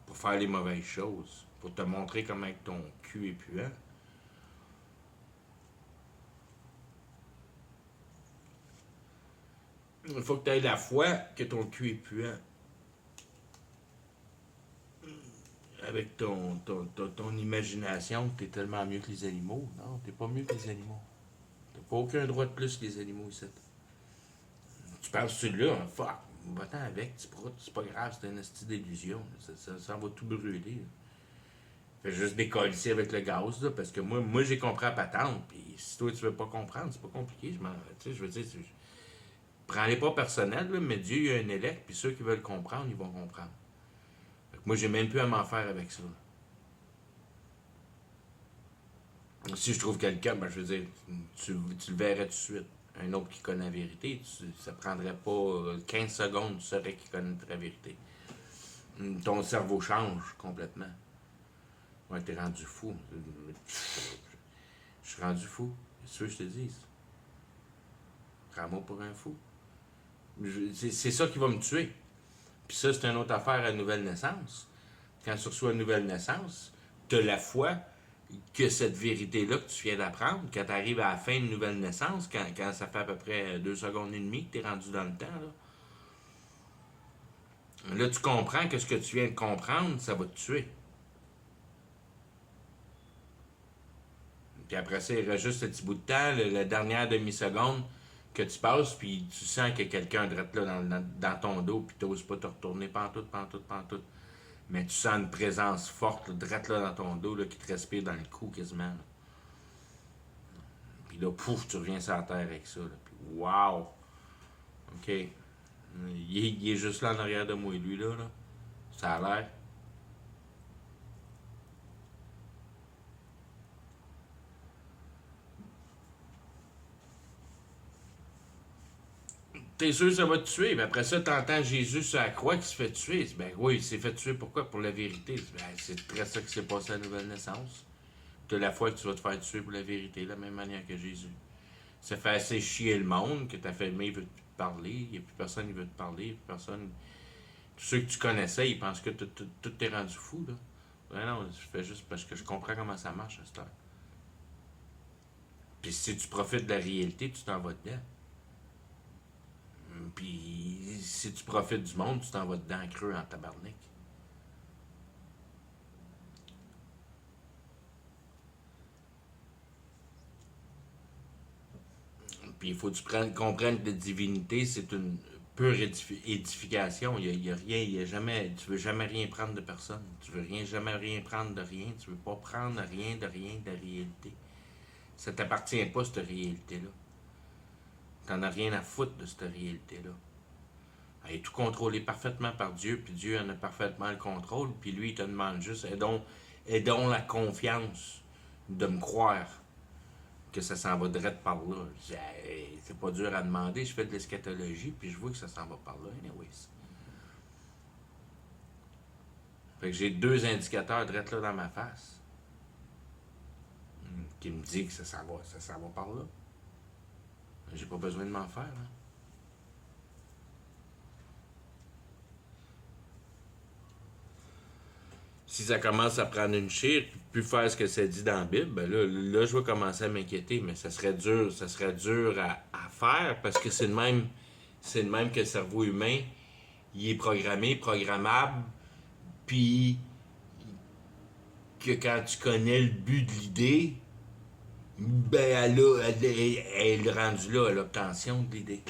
Pour faire les mauvaises choses. Pour te montrer comment ton cul est puant. Il faut que tu aies la foi que ton cul est puant. Avec ton imagination, tu es tellement mieux que les animaux. Non, t'es pas mieux que les animaux. T'as pas aucun droit de plus que les animaux ici. Tu penses celui-là, fuck, va-t'en avec, tu proutes, c'est pas grave, c'est une astuce d'illusion. Ça va tout brûler. Là. Fais juste décoller ici avec le gaz, là, parce que moi j'ai compris à patente, puis si toi tu veux pas comprendre, c'est pas compliqué, je veux dire, Prends-les pas personnels, là, mais Dieu, il y a un élect, puis ceux qui veulent comprendre, ils vont comprendre. Fait que moi, j'ai même plus à m'en faire avec ça. Si je trouve quelqu'un, ben, je veux dire, tu le verrais tout de suite. Un autre qui connaît la vérité, ça prendrait pas 15 secondes, tu saurais qu'il connaît la vérité. Ton cerveau change complètement. Ouais, t'es rendu fou. Je suis rendu fou. C'est ce que je te dis. Prends-moi pour un fou. C'est ça qui va me tuer. Puis ça, c'est une autre affaire à nouvelle naissance. Quand tu reçois une nouvelle naissance, tu as la foi que cette vérité-là que tu viens d'apprendre, quand tu arrives à la fin d'une nouvelle naissance, quand ça fait à peu près 2 secondes et demie que tu es rendu dans le temps, là, tu comprends que ce que tu viens de comprendre, ça va te tuer. Puis après ça, il reste juste ce petit bout de temps, la dernière demi-seconde que tu passes, puis tu sens qu'il y a quelqu'un drette là dans ton dos, puis tu n'oses pas te retourner pantoute. Mais tu sens une présence forte, là, drette là dans ton dos, là, qui te respire dans le cou quasiment. Là. Puis là, pouf, tu reviens sur la terre avec ça. Là. Puis wow! OK. Il est juste là en arrière de moi, lui, là. Ça a l'air. T'es sûr que ça va te tuer, mais après ça, t'entends Jésus sur la croix qui se fait tuer. Ben oui, il s'est fait tuer pourquoi? Pour la vérité. Ben, c'est très ça qui s'est passé à la nouvelle naissance. T'as la foi que tu vas te faire tuer pour la vérité, de la même manière que Jésus. Ça fait assez chier le monde que ta famille veut te parler, il n'y a plus personne qui veut te parler, plus personne. Tous ceux que tu connaissais, ils pensent que tout t'es rendu fou, là. Ouais, non, je fais juste parce que je comprends comment ça marche à cette heure. Puis si tu profites de la réalité, tu t'en vas dedans. Puis si tu profites du monde, tu t'en vas dedans creux en tabarnak. Puis il faut que tu comprennes que la divinité, c'est une pure édification. Il y a rien, il y a jamais, tu veux jamais rien prendre de personne. Tu veux jamais rien prendre de rien. Tu veux pas prendre rien de la réalité. Ça t'appartient pas, cette réalité-là. T'en as rien à foutre de cette réalité-là. Elle est tout contrôlée parfaitement par Dieu, puis Dieu en a parfaitement le contrôle, puis lui, il te demande juste, aidons la confiance de me croire que ça s'en va direct par là. Hey, c'est pas dur à demander, je fais de l'eschatologie, puis je vois que ça s'en va par là, anyways. Fait que j'ai 2 indicateurs direct là dans ma face qui me dit que ça s'en va par là. J'ai pas besoin de m'en faire, hein. Si ça commence à prendre une chire, puis plus faire ce que ça dit dans la Bible, ben là, je vais commencer à m'inquiéter, mais ça serait dur à faire parce que c'est le même que le cerveau humain, il est programmé, programmable, puis que quand tu connais le but de l'idée, ben elle est rendue là à l'obtention de l'idée.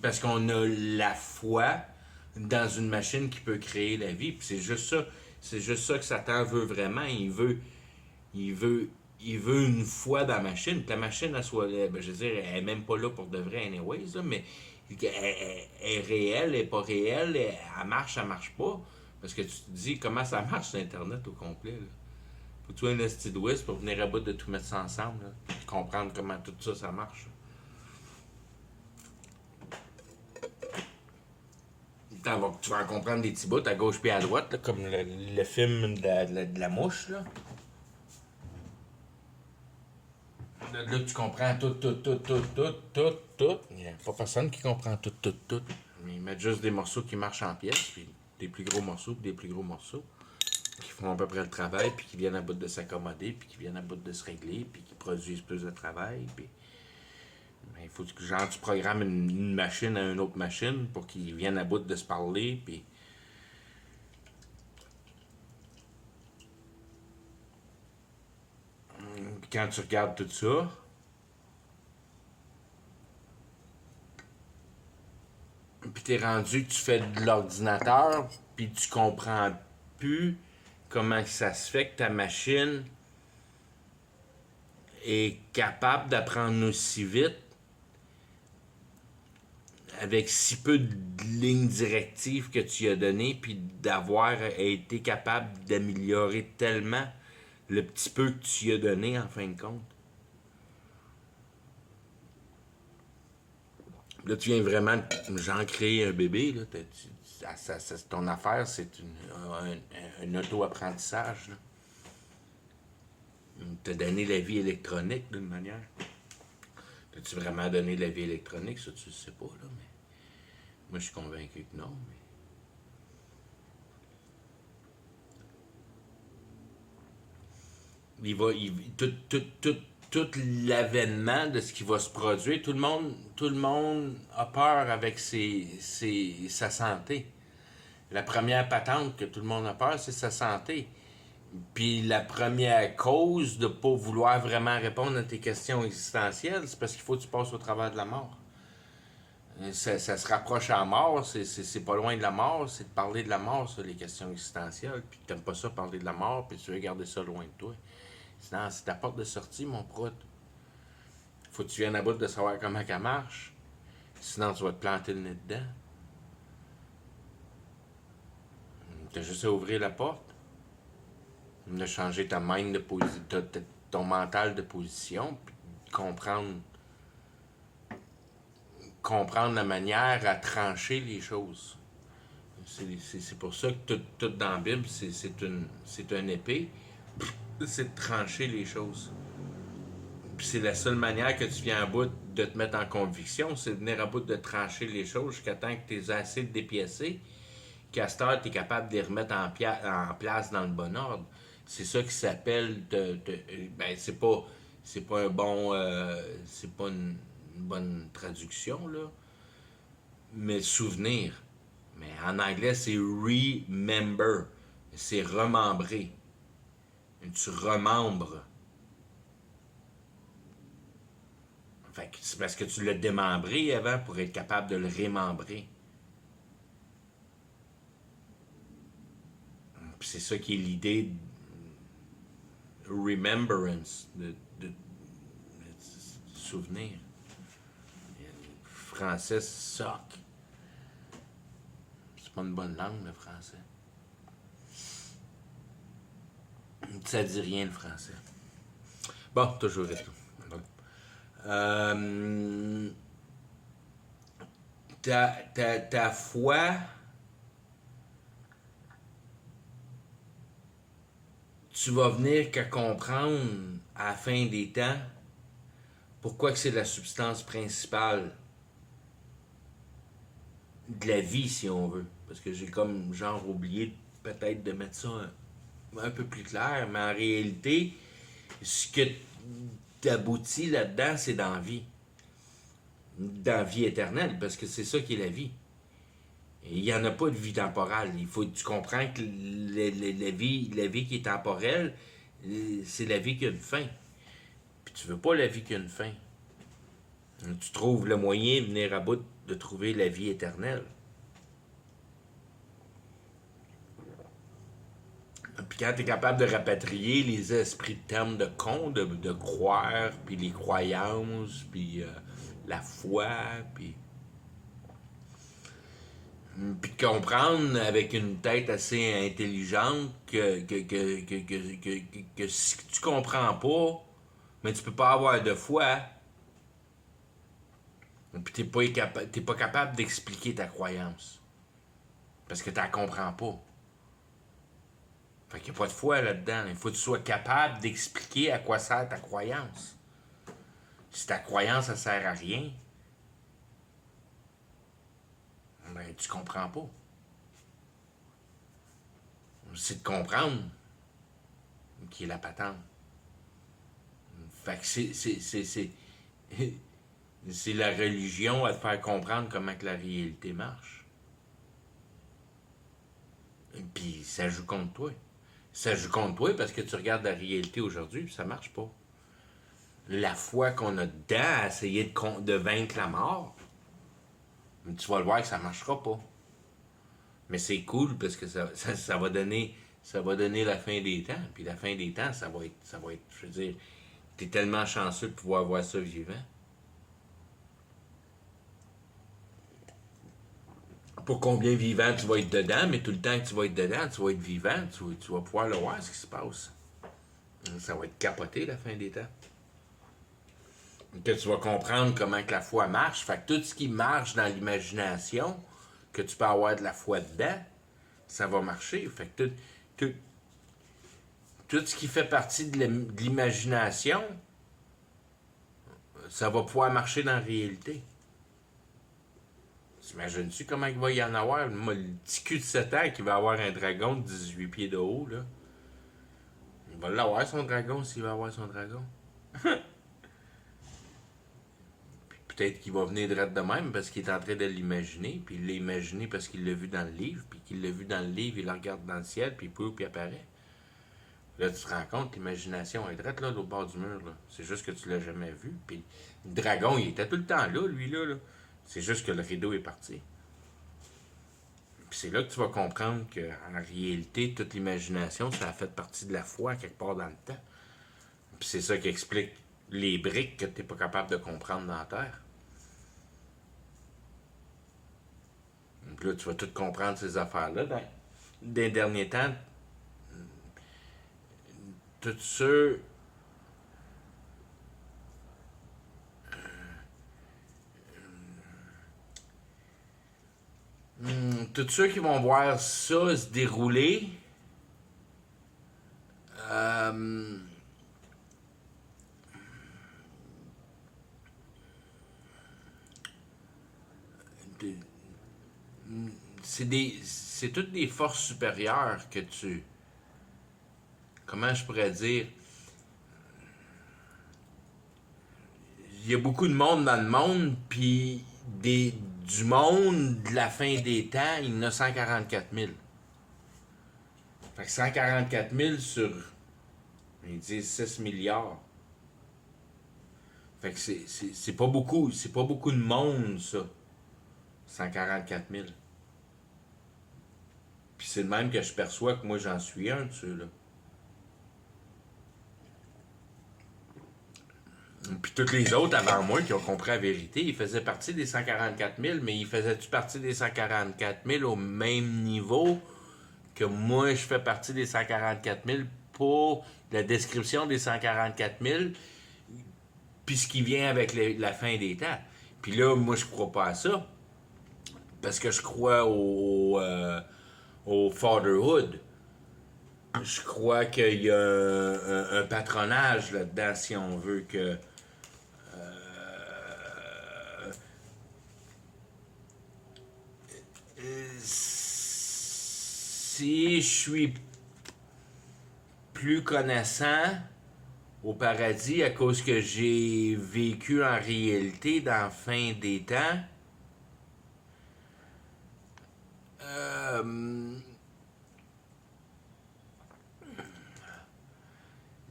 Parce qu'on a la foi dans une machine qui peut créer la vie. Puis c'est juste ça que Satan veut vraiment. Il veut une foi dans la machine. Que la machine, elle soit, ben, je veux dire, elle est même pas là pour de vrai, anyways, là, mais elle est réelle, elle est pas réelle, elle marche pas. Parce que tu te dis comment ça marche sur Internet au complet. Là. Faut que tu aies un esti de whiz pour venir à bout de tout mettre ça ensemble, là, puis comprendre comment tout ça, ça marche. Tu vas en comprendre des petits bouts à gauche puis à droite, là, comme le film de la mouche. Là, tu comprends tout. Il n'y a pas personne qui comprend tout. Mais ils mettent juste des morceaux qui marchent en pièces, puis des plus gros morceaux, puis des plus gros morceaux, qui font à peu près le travail, puis qui viennent à bout de s'accommoder, puis qui viennent à bout de se régler, puis qui produisent plus de travail, puis... Mais il faut que genre, tu programmes une machine à une autre machine pour qu'ils viennent à bout de se parler, puis... Quand tu regardes tout ça, puis t'es rendu que tu fais de l'ordinateur, puis tu comprends plus comment ça se fait que ta machine est capable d'apprendre aussi vite avec si peu de lignes directives que tu as données, puis d'avoir été capable d'améliorer tellement le petit peu que tu as donné en fin de compte. Là, tu viens vraiment genre créer un bébé. Là. Ton affaire, c'est un auto-apprentissage. Tu as donné la vie électronique d'une manière. As-tu vraiment donné la vie électronique? Ça, tu le sais pas, là, mais moi, je suis convaincu que non. Mais tout l'avènement de ce qui va se produire, tout le monde a peur avec sa santé. La première patente que tout le monde a peur, c'est sa santé. Puis la première cause de ne pas vouloir vraiment répondre à tes questions existentielles, c'est parce qu'il faut que tu passes au travers de la mort. Ça se rapproche à la mort, c'est pas loin de la mort, c'est de parler de la mort, ça, les questions existentielles. Puis t'aimes pas ça, parler de la mort, puis tu veux garder ça loin de toi. Sinon, c'est ta porte de sortie, mon prout. Faut que tu viennes à bout de savoir comment elle marche. Sinon, tu vas te planter le nez dedans. T'as juste à ouvrir la porte. De changer ta mind de position, ton mental de position, puis comprendre la manière à trancher les choses. C'est pour ça que tout dans la Bible, c'est une épée. C'est de trancher les choses. Puis c'est la seule manière que tu viens à bout de te mettre en conviction, c'est de venir à bout de trancher les choses jusqu'à temps que tu es assez dépiécé, qu'à cette heure, tu es capable de les remettre en place dans le bon ordre. C'est ça qui s'appelle ben c'est pas un bon c'est pas une bonne traduction là, mais souvenir. Mais en anglais c'est remember, c'est remembrer. Tu remembres. Fait que c'est parce que tu l'as démembré avant pour être capable de le rémembrer. Puis c'est ça qui est l'idée remembrance, de souvenir. Le français soc. C'est pas une bonne langue, le français. Ça dit rien, le français. Bon, toujours et tout. Ta foi, tu vas venir qu'à comprendre à la fin des temps pourquoi que c'est la substance principale de la vie, si on veut. Parce que j'ai comme genre oublié peut-être de mettre ça un peu plus clair, mais en réalité, ce que t'aboutis là-dedans, c'est dans la vie. Dans la vie éternelle, parce que c'est ça qui est la vie. Et il n'y en a pas de vie temporelle. Il faut que tu comprends que la vie qui est temporelle, c'est la vie qui a une fin. Puis tu veux pas la vie qui a une fin. Tu trouves le moyen de venir à bout de trouver la vie éternelle. Puis quand tu es capable de rapatrier les esprits de termes de con, de croire, puis les croyances, puis la foi, puis de comprendre avec une tête assez intelligente que si tu comprends pas, mais tu peux pas avoir de foi, puis t'es pas capable d'expliquer ta croyance. Parce que tu la comprends pas. Fait qu'il n'y a pas de foi là-dedans. Il faut que tu sois capable d'expliquer à quoi sert ta croyance. Si ta croyance, ne sert à rien, ben, tu comprends pas. C'est de comprendre qui est la patente. Fait que c'est la religion à te faire comprendre comment que la réalité marche. Puis ça joue contre toi. Ça joue contre toi parce que tu regardes la réalité aujourd'hui et ça marche pas. La foi qu'on a dedans à essayer de vaincre la mort, tu vas le voir que ça marchera pas. Mais c'est cool parce que ça va donner la fin des temps. Puis la fin des temps, ça va être, je veux dire, t'es tellement chanceux de pouvoir voir ça vivant. pour combien vivant tu vas être dedans, mais tout le temps que tu vas être dedans, tu vas être vivant, tu vas pouvoir le voir, ce qui se passe. Ça va être capoté, la fin des temps. Que tu vas comprendre comment que la foi marche. Fait que tout ce qui marche dans l'imagination, que tu peux avoir de la foi dedans, ça va marcher. Fait que tout ce qui fait partie de l'imagination, ça va pouvoir marcher dans la réalité. T'imagines-tu comment il va y en avoir? Moi, le petit cul de 7 ans qui va avoir un dragon de 18 pieds de haut, là. Il va l'avoir son dragon s'il va avoir son dragon. Puis peut-être qu'il va venir direct de même parce qu'il est en train de l'imaginer. Puis il l'a imaginé parce qu'il l'a vu dans le livre. Puis qu'il l'a vu dans le livre, il le regarde dans le ciel, puis puis il apparaît. Là, tu te rends compte, l'imagination est drette là, de l'autre bord du mur. Là. C'est juste que tu l'as jamais vu. Puis le dragon, il était tout le temps là, lui, là. C'est juste que le rideau est parti. Puis c'est là que tu vas comprendre qu'en réalité, toute l'imagination, ça a fait partie de la foi quelque part dans le temps. Puis c'est ça qui explique les briques que tu n'es pas capable de comprendre dans la Terre. Puis là, tu vas tout comprendre ces affaires-là. Dans les derniers temps, tous ceux tous ceux qui vont voir ça se dérouler, c'est toutes des forces supérieures que tu... Comment je pourrais dire? Il y a beaucoup de monde dans le monde, puis du monde de la fin des temps, il y en a 144 000. Fait que 144 000 sur, ils disent 6 milliards. Fait que c'est pas beaucoup de monde, ça. 144 000. Puis c'est de même que je perçois que moi j'en suis un de ceux-là. Puis tous les autres avant moi qui ont compris la vérité, ils faisaient partie des 144 000, mais ils faisaient-tu partie des 144 000 au même niveau que moi je fais partie des 144 000 pour la description des 144 000, puis ce qui vient avec la fin des temps. Puis là, moi je crois pas à ça, parce que je crois au fatherhood. Je crois qu'il y a un patronage là-dedans, si on veut, que si je suis plus connaissant au paradis à cause que j'ai vécu en réalité dans la fin des temps,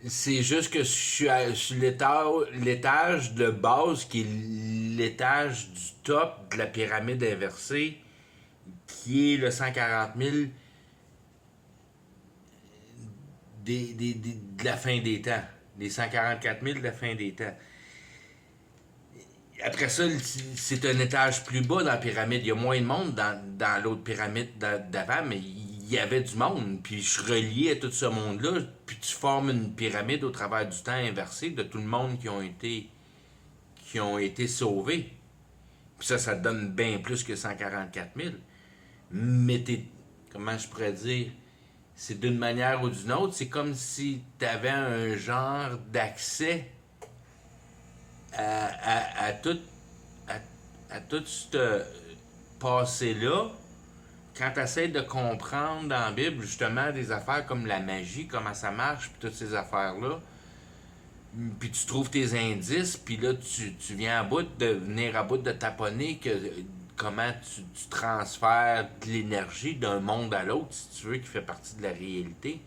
c'est juste que je suis sur l'étage de base, qui est l'étage du top de la pyramide inversée, qui est le 140 000 de la fin des temps. Les 144 000 de la fin des temps. Après ça, c'est un étage plus bas dans la pyramide. Il y a moins de monde dans l'autre pyramide d'avant, mais il y avait du monde. Puis je suis relié à tout ce monde-là. Puis tu formes une pyramide au travers du temps inversé de tout le monde qui ont été sauvés. Puis ça te donne bien plus que 144 000. Mais comment je pourrais dire, c'est d'une manière ou d'une autre, c'est comme si tu avais un genre d'accès à tout ce passé-là. Quand tu essaies de comprendre dans la Bible, justement, des affaires comme la magie, comment ça marche, puis toutes ces affaires-là, puis tu trouves tes indices, puis là, tu viens venir à bout de taponner comment tu transfères de l'énergie d'un monde à l'autre, si tu veux, qui fait partie de la réalité.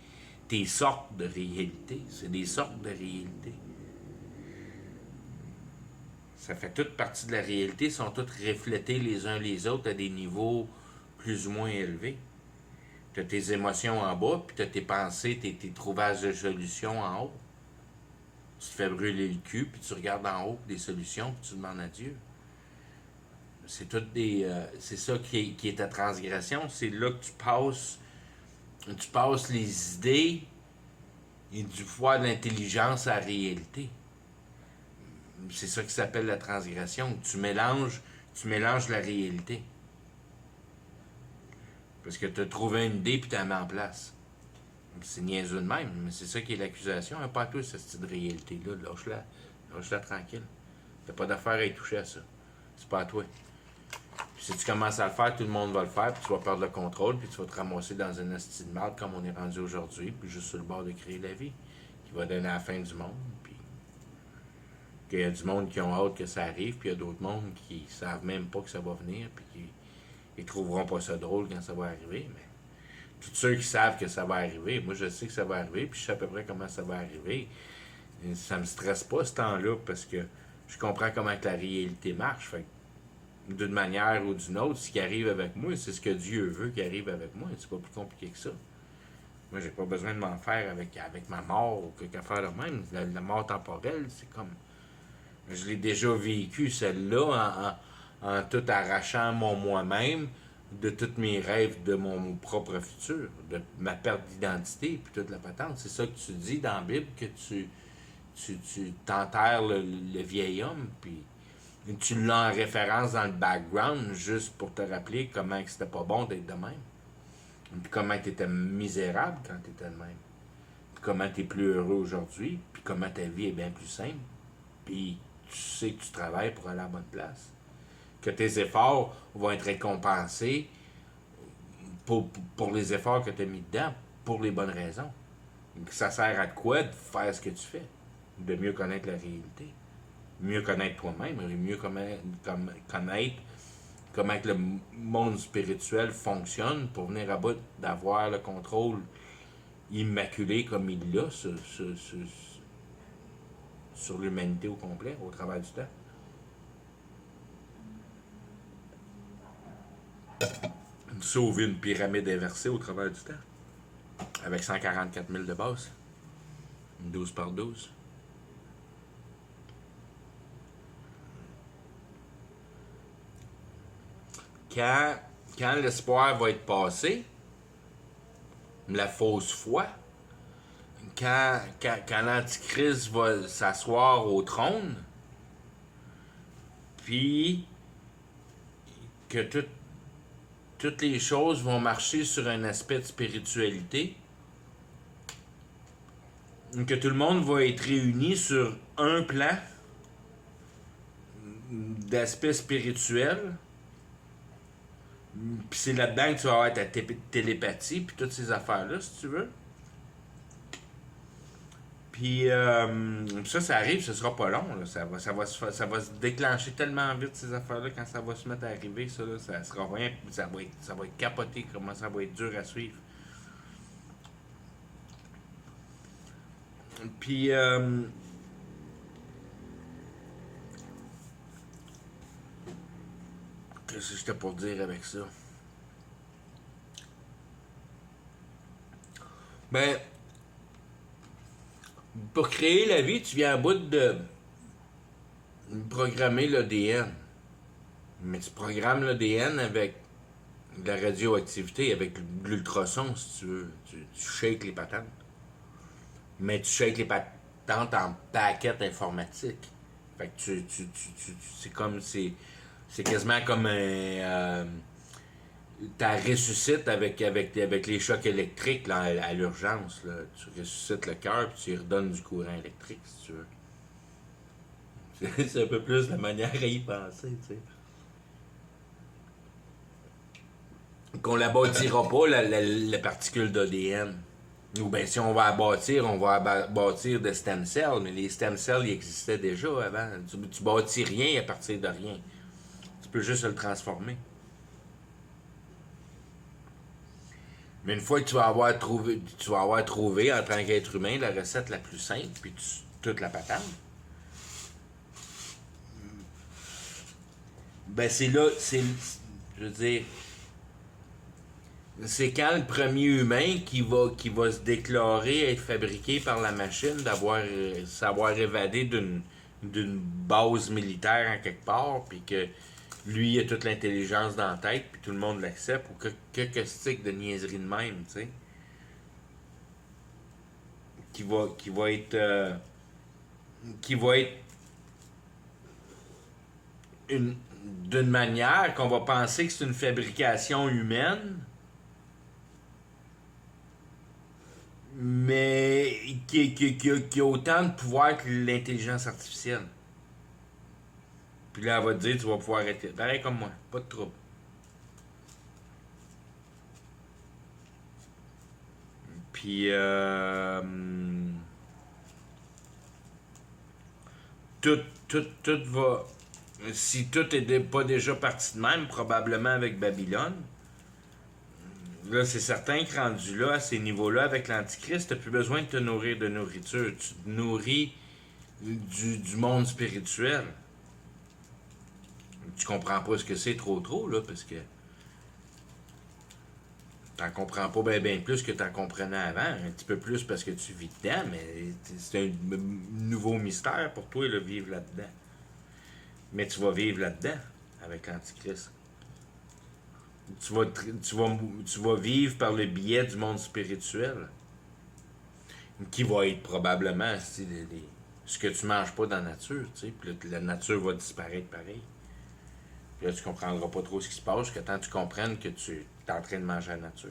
Tes sortes de réalité. C'est des sortes de réalité. Ça fait toute partie de la réalité, sont toutes reflétées les uns les autres à des niveaux plus ou moins élevés. Tu as tes émotions en bas, puis tu as tes pensées, tes trouvages de solutions en haut. Tu te fais brûler le cul, puis tu regardes en haut des solutions, puis tu demandes à Dieu. C'est c'est ça qui est ta transgression. C'est là que tu passes les idées et du poids de l'intelligence à la réalité. C'est ça qui s'appelle la transgression. Tu mélanges la réalité. Parce que tu as trouvé une idée puis tu la mets en place. C'est niaiseux de même, mais c'est ça qui est l'accusation. Hein, pas à toi, cette petite réalité-là. Lâche-la tranquille. T'as pas d'affaire à y toucher à ça. C'est pas à toi. Puis si tu commences à le faire, tout le monde va le faire, puis tu vas perdre le contrôle, puis tu vas te ramasser dans une hostie de marde comme on est rendu aujourd'hui, puis juste sur le bord de créer la vie, qui va donner la fin du monde, puis qu'il y a du monde qui ont hâte que ça arrive, puis il y a d'autres mondes qui savent même pas que ça va venir, puis qui ils trouveront pas ça drôle quand ça va arriver, mais tous ceux qui savent que ça va arriver, moi je sais que ça va arriver, puis je sais à peu près comment ça va arriver. Et ça me stresse pas ce temps-là, parce que je comprends comment que la réalité marche. Fait d'une manière ou d'une autre, ce qui arrive avec moi, c'est ce que Dieu veut qui arrive avec moi. C'est pas plus compliqué que ça. Moi, j'ai pas besoin de m'en faire avec ma mort ou quelque affaire de même. La mort temporelle, c'est comme... Je l'ai déjà vécu, celle-là, en tout arrachant mon moi-même de tous mes rêves de mon propre futur, de ma perte d'identité, puis toute la patente. C'est ça que tu dis dans la Bible, que tu t'enterres le vieil homme, puis tu l'as en référence dans le background, juste pour te rappeler comment c'était pas bon d'être de même. Puis comment tu étais misérable quand tu étais de même. Puis comment tu es plus heureux aujourd'hui, puis comment ta vie est bien plus simple. Puis tu sais que tu travailles pour aller à la bonne place. Que tes efforts vont être récompensés pour les efforts que tu as mis dedans, pour les bonnes raisons. Donc, ça sert à quoi de faire ce que tu fais? De mieux connaître la réalité. Mieux connaître toi-même, mieux connaître comment que le monde spirituel fonctionne pour venir à bout d'avoir le contrôle immaculé comme il l'a sur l'humanité au complet, au travers du temps. Sauver une pyramide inversée au travers du temps. Avec 144 000 de base. 12 par 12. Quand l'espoir va être passé, la fausse foi, quand l'Antichrist va s'asseoir au trône, puis que toutes les choses vont marcher sur un aspect de spiritualité, que tout le monde va être réuni sur un plan d'aspect spirituel. Puis c'est là-dedans que tu vas avoir ta télépathie, puis toutes ces affaires-là, si tu veux. Puis ça arrive, ce sera pas long. Là. Ça va se déclencher tellement vite, ces affaires-là, quand ça va se mettre à arriver. Ça, là, ça sera rien, ça va être capoté, comment ça va être dur à suivre. Puis... qu'est-ce que j'étais pour dire avec ça? Ben, pour créer la vie, tu viens à bout de programmer l'ADN. Mais tu programmes l'ADN avec de la radioactivité, avec de l'ultrason, si tu veux. Tu shakes les patentes. Mais tu shakes les patentes en paquets informatiques. Fait que c'est comme... C'est quasiment comme un... tu ressuscites avec les chocs électriques là, à l'urgence. Là. Tu ressuscites le cœur et tu lui redonnes du courant électrique, si tu veux. C'est un peu plus la manière à y penser, tu sais. Qu'on la bâtira pas, la particule d'ADN. Ou bien si on va bâtir des stem cells, mais les stem cells, ils existaient déjà avant. Tu bâtis rien à partir de rien. Tu peux juste le transformer. Mais une fois que tu vas avoir trouvé en tant qu'être humain la recette la plus simple, puis toute la patente, ben c'est là, je veux dire, c'est quand le premier humain qui va se déclarer être fabriqué par la machine, savoir évader d'une base militaire en quelque part, puis que lui, il a toute l'intelligence dans la tête, puis tout le monde l'accepte, ou que stick de niaiserie de même, tu sais. Qui va être d'une manière qu'on va penser que c'est une fabrication humaine, mais qui a autant de pouvoir que l'intelligence artificielle. Puis là, elle va te dire, tu vas pouvoir être pareil comme moi, pas de trouble. Puis, tout va. Si tout n'est pas déjà parti de même, probablement avec Babylone, là, c'est certain que rendu là, à ces niveaux-là, avec l'Antichrist, tu n'as plus besoin de te nourrir de nourriture. Tu te nourris du monde spirituel. Tu comprends pas ce que c'est trop, là, parce que t'en comprends pas bien plus que t'en comprenais avant. Un petit peu plus parce que tu vis dedans, mais c'est un nouveau mystère pour toi, là, vivre là-dedans. Mais tu vas vivre là-dedans avec l'Antichrist. Tu vas vivre par le biais du monde spirituel, qui va être probablement ce que tu manges pas dans la nature, tu sais. Puis là, la nature va disparaître pareil. Puis là, tu comprendras pas trop ce qui se passe jusqu'à temps que tu comprennes que tu es en train de manger la nature.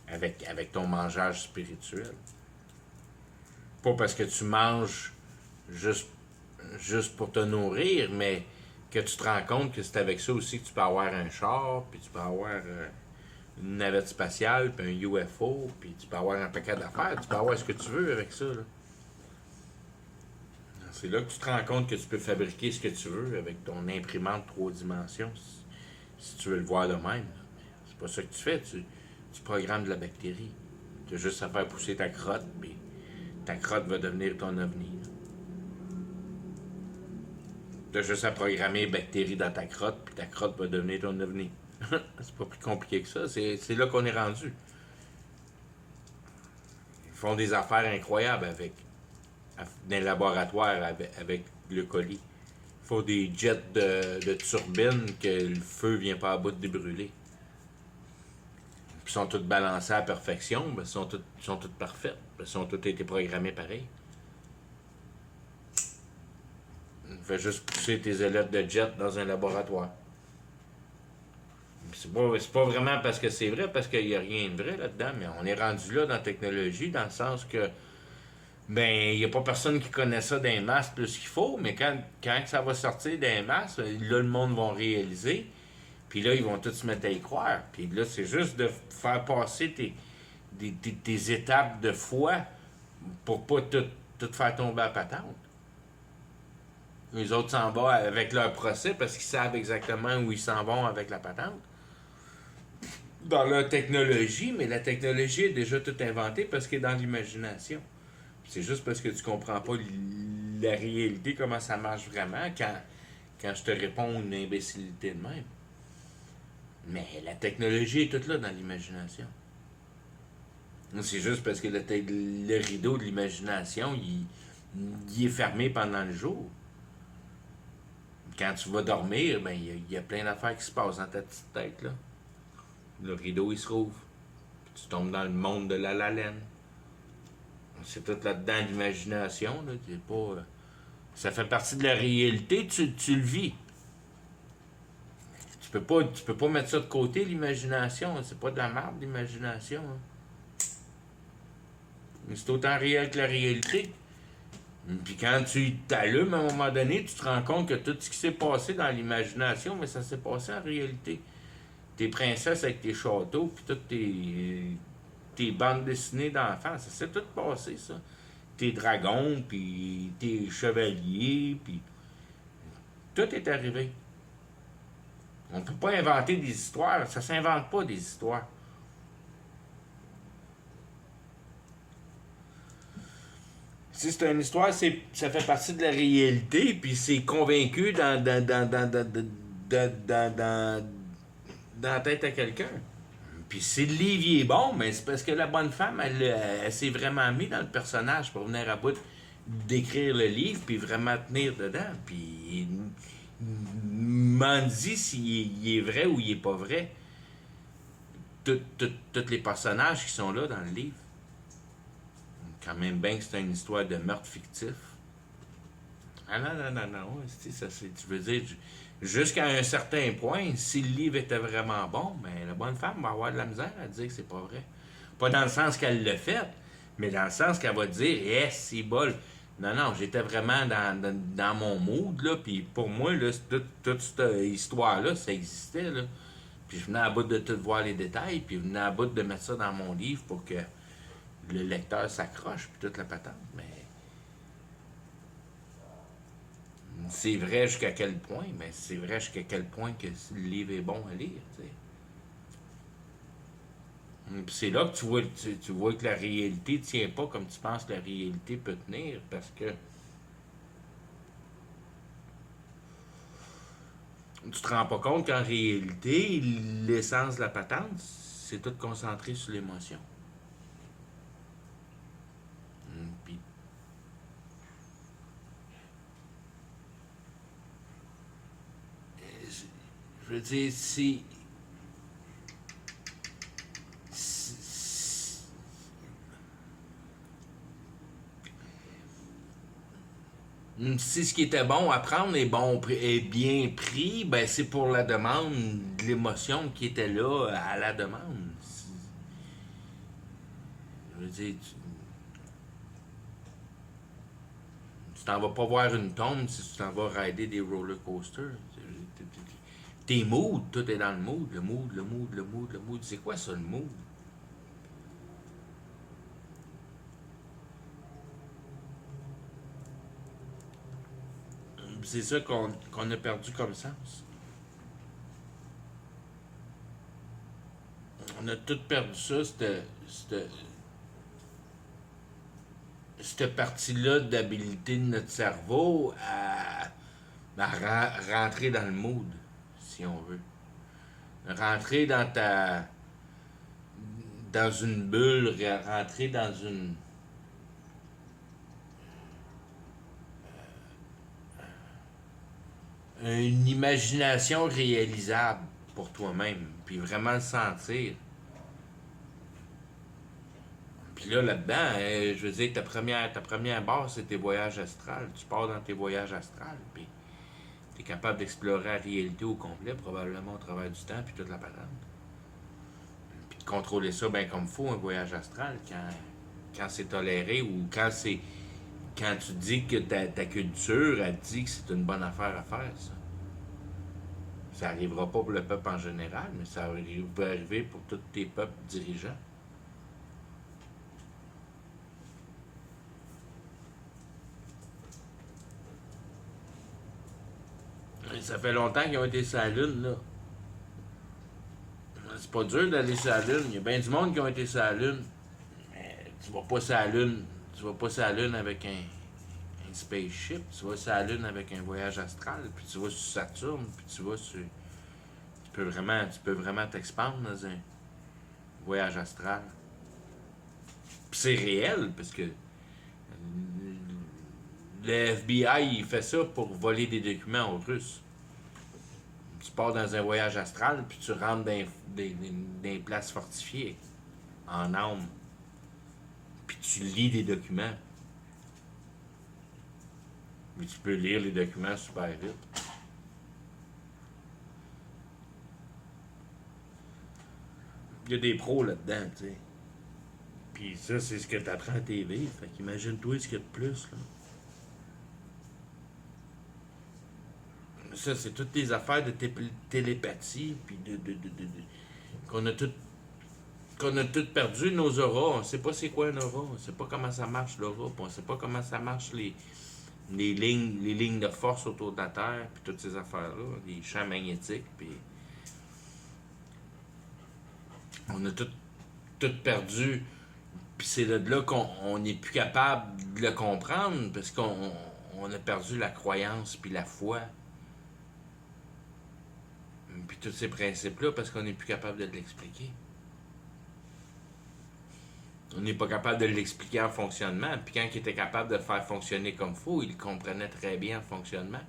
Avec ton mangeage spirituel. Pas parce que tu manges juste pour te nourrir, mais que tu te rends compte que c'est avec ça aussi que tu peux avoir un char, puis tu peux avoir une navette spatiale, puis un UFO, puis tu peux avoir un paquet d'affaires, tu peux avoir ce que tu veux avec ça, là. C'est là que tu te rends compte que tu peux fabriquer ce que tu veux avec ton imprimante 3 dimensions, si tu veux le voir de même. C'est pas ça que tu fais, tu programmes de la bactérie. Tu as juste à faire pousser ta crotte, puis ta crotte va devenir ton ovni. Tu as juste à programmer bactéries dans ta crotte, puis ta crotte va devenir ton ovni. C'est pas plus compliqué que ça, c'est là qu'on est rendu. Ils font des affaires incroyables dans les laboratoires avec le colis. Il faut des jets de turbine que le feu vient pas à bout de brûler. Puis sont toutes balancées à la perfection, ben, sont toutes parfaites. Ben, sont toutes été programmées pareil. Fais juste pousser tes ailettes de jet dans un laboratoire. C'est pas vraiment parce que c'est vrai, parce qu'il n'y a rien de vrai là-dedans, mais on est rendu là dans la technologie, dans le sens que ben, il n'y a pas personne qui connaît ça d'un masses plus qu'il faut, mais quand ça va sortir d'un masses, là, le monde va réaliser, puis là, ils vont tous se mettre à y croire. Puis là, c'est juste de faire passer tes étapes de foi pour pas tout faire tomber à patente. Les autres s'en vont avec leur procès parce qu'ils savent exactement où ils s'en vont avec la patente. Dans leur technologie, mais la technologie est déjà toute inventée parce qu'elle est dans l'imagination. C'est juste parce que tu comprends pas la réalité, comment ça marche vraiment, quand je te réponds une imbécilité de même. Mais la technologie est toute là dans l'imagination. C'est juste parce que le rideau de l'imagination, il est fermé pendant le jour. Quand tu vas dormir, ben il y a plein d'affaires qui se passent dans ta petite tête, là. Le rideau, il se rouvre. Puis tu tombes dans le monde de la laine. C'est tout là-dedans l'imagination, là. C'est pas, ça fait partie de la réalité, tu le vis. Tu peux pas mettre ça de côté, l'imagination. C'est pas de la merde, l'imagination. Hein. C'est autant réel que la réalité. Puis quand tu t'allumes, à un moment donné, tu te rends compte que tout ce qui s'est passé dans l'imagination, mais ça s'est passé en réalité. Tes princesses avec tes châteaux, puis toutes tes bandes dessinées d'enfants, ça s'est tout passé, ça. Tes dragons, puis tes chevaliers, puis tout est arrivé. On ne peut pas inventer des histoires, ça s'invente pas des histoires. Si c'est une histoire, ça fait partie de la réalité, puis c'est convaincu dans la tête à quelqu'un. Puis si le livre est bon, mais c'est parce que la bonne femme, elle s'est vraiment mise dans le personnage pour venir à bout d'écrire le livre, puis vraiment tenir dedans. Puis m'en dit s'il est vrai ou il est pas vrai. Tous les personnages qui sont là dans le livre. Quand même bien que c'est une histoire de meurtre fictif. Ah non. Tu veux dire, jusqu'à un certain point, si le livre était vraiment bon, ben, la bonne femme va avoir de la misère à dire que c'est pas vrai. Pas dans le sens qu'elle l'a fait, mais dans le sens qu'elle va dire, c'est bol. Non, j'étais vraiment dans mon mood, là, puis pour moi, là, toute cette histoire-là, ça existait, là. Puis je venais à bout de tout voir les détails, puis je venais à bout de mettre ça dans mon livre pour que le lecteur s'accroche, puis toute la patente, mais c'est vrai jusqu'à quel point, mais c'est vrai jusqu'à quel point que le livre est bon à lire, tu sais. Puis c'est là que tu vois que la réalité ne tient pas comme tu penses que la réalité peut tenir, parce que tu te rends pas compte qu'en réalité, l'essence de la patente, c'est tout concentré sur l'émotion. Puis, je veux dire, si ce qui était bon à prendre est bien pris, ben c'est pour la demande de l'émotion qui était là à la demande. Je veux dire, tu t'en vas pas voir une tombe si tu t'en vas rider des roller coasters. Tes moods, tout est dans le mood. Le mood. C'est quoi ça, le mood? C'est ça qu'on a perdu comme sens. On a tout perdu ça, cette partie-là d'habilité de notre cerveau à rentrer dans le mood, si on veut. Rentrer dans une bulle, rentrer dans une imagination réalisable pour toi-même, puis vraiment le sentir. Puis là-dedans, je veux dire, ta première base, c'est tes voyages astrales. Tu pars dans tes voyages astrales, puis tu es capable d'explorer la réalité au complet, probablement au travers du temps, puis toute la patente. Puis de contrôler ça bien comme il faut, un voyage astral, quand c'est toléré ou quand tu dis que ta culture, elle dit que c'est une bonne affaire à faire, ça. Ça n'arrivera pas pour le peuple en général, mais ça va arriver pour tous tes peuples dirigeants. Et ça fait longtemps qu'ils ont été sur la Lune, là. C'est pas dur d'aller sur la Lune. Il y a bien du monde qui ont été sur la Lune. Mais tu vas pas sur la Lune. Tu vas pas sur la Lune avec un spaceship. Tu vas sur la Lune avec un voyage astral. Puis tu vas sur Saturne. Puis tu vas sur. Tu peux vraiment t'expandre dans un voyage astral. Puis c'est réel, parce que le FBI, il fait ça pour voler des documents aux Russes. Tu pars dans un voyage astral, puis tu rentres dans des places fortifiées, en âme. Puis tu lis des documents. Mais tu peux lire les documents super vite. Il y a des pros là-dedans, tu sais. Puis ça, c'est ce que tu apprends à TV. Fait qu'imagine-toi ce qu'il y a de plus, là. Ça, c'est toutes les affaires de télépathie, puis qu'on a tout perdu nos auras. On sait pas c'est quoi un aura, on sait pas comment ça marche l'aura, puis on sait pas comment ça marche les lignes de force autour de la Terre, puis toutes ces affaires-là, les champs magnétiques, puis on a tout perdu. Puis c'est de là qu'on n'est plus capable de le comprendre, parce qu'on a perdu la croyance puis la foi. Puis tous ces principes-là, parce qu'on n'est plus capable de l'expliquer. On n'est pas capable de l'expliquer en fonctionnement. Puis quand il était capable de le faire fonctionner comme il faut, il comprenait très bien en fonctionnement.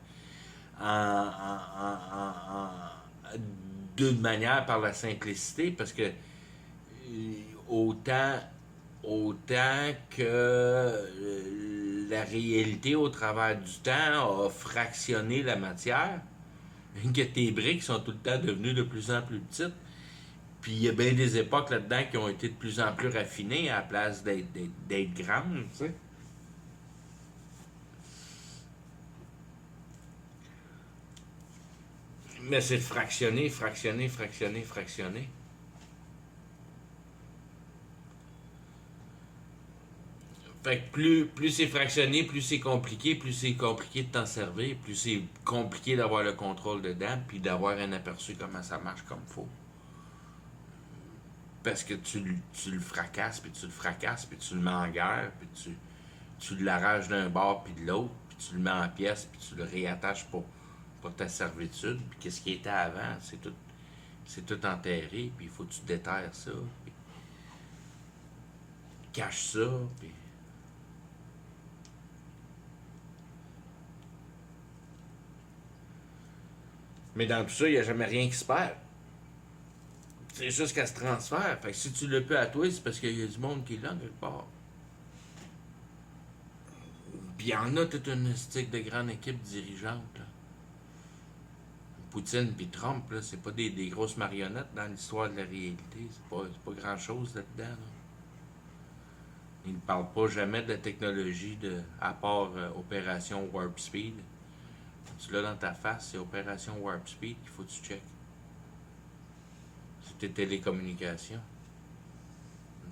d'une manière par la simplicité, parce que autant, autant que la réalité au travers du temps a fractionné la matière, que tes briques sont tout le temps devenues de plus en plus petites. Puis il y a bien des époques là-dedans qui ont été de plus en plus raffinées à la place d'être grandes, tu sais. Mais c'est de fractionner, fractionner, fractionner, fractionner. Fait que plus c'est fractionné, plus c'est compliqué de t'en servir, plus c'est compliqué d'avoir le contrôle dedans, puis d'avoir un aperçu comment ça marche comme faut. Parce que tu le fracasses, puis tu le fracasses, puis tu le mets en guerre, puis tu l'arraches d'un bord puis de l'autre, puis tu le mets en pièces, puis tu le réattaches pour ta servitude, puis qu'est-ce qui était avant, c'est tout enterré, puis il faut que tu déterres ça, puis caches ça, puis... Mais dans tout ça, il n'y a jamais rien qui se perd. C'est juste qu'elle se transfère. Fait que si tu l'as plus à toi, c'est parce qu'il y a du monde qui l'a quelque part. Puis il y en a toute une stick de grande équipe dirigeante. Là. Poutine puis Trump, là, c'est pas des grosses marionnettes dans l'histoire de la réalité. C'est pas grand-chose là-dedans. Là. Ils ne parlent pas jamais de la technologie à part Opération Warp Speed. Tu l'as dans ta face, c'est Opération Warp Speed qu'il faut que tu checkes. C'est tes télécommunications.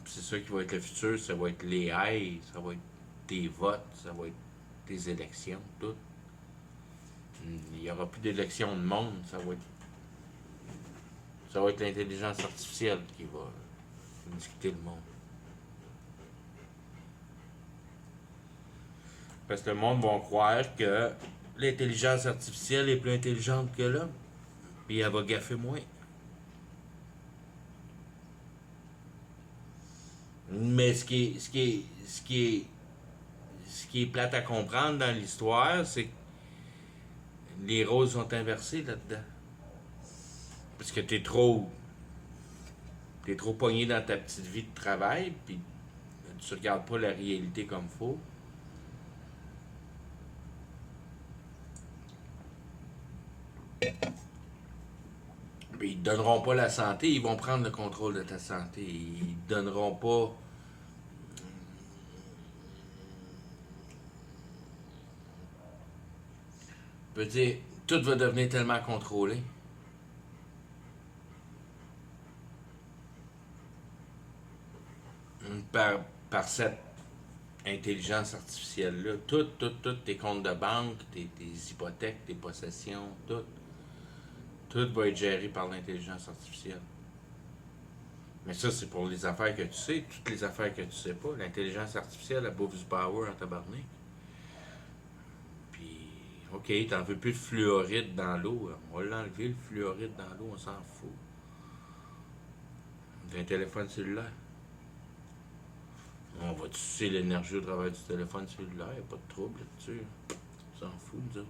C'est ça qui va être le futur, ça va être l'AI, ça va être tes votes, ça va être tes élections, tout. Il n'y aura plus d'élections de monde, ça va être l'intelligence artificielle qui va discuter le monde. Parce que le monde va croire que l'intelligence artificielle est plus intelligente que l'homme, puis elle va gaffer moins. Mais ce qui est plate à comprendre dans l'histoire, c'est que les rôles sont inversés là-dedans. Parce que t'es trop pogné dans ta petite vie de travail, puis tu regardes pas la réalité comme faut. Puis ils te donneront pas la santé, ils vont prendre le contrôle de ta santé. Ils te donneront pas. Je veux dire, tout va devenir tellement contrôlé. Par, par cette intelligence artificielle-là. Tout, tes comptes de banque, tes hypothèques, tes possessions, tout va être géré par l'intelligence artificielle. Mais ça, c'est pour les affaires que tu sais. Toutes les affaires que tu sais pas, l'intelligence artificielle, elle bouffe du power en tabarnak. Puis, OK, t'en veux plus de fluoride dans l'eau. On va l'enlever, le fluoride dans l'eau, on s'en fout. D'un téléphone cellulaire. On va tuer l'énergie au travers du téléphone cellulaire, y a pas de trouble là-dessus. On s'en fout, nous autres.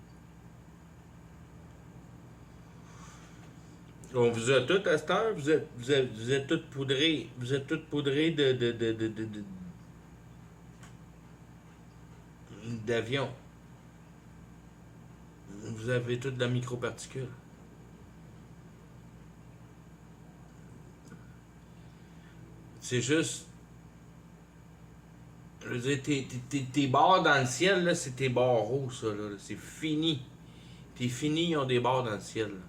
On vous a tout à cette heure, vous êtes toutes poudrés. Vous êtes toutes poudrés d'avions. Vous avez toutes de la microparticule. C'est juste. Je veux dire, tes barres dans le ciel, là, c'est tes barreaux, ça, là. C'est fini. T'es fini, ils ont des barres dans le ciel. Là.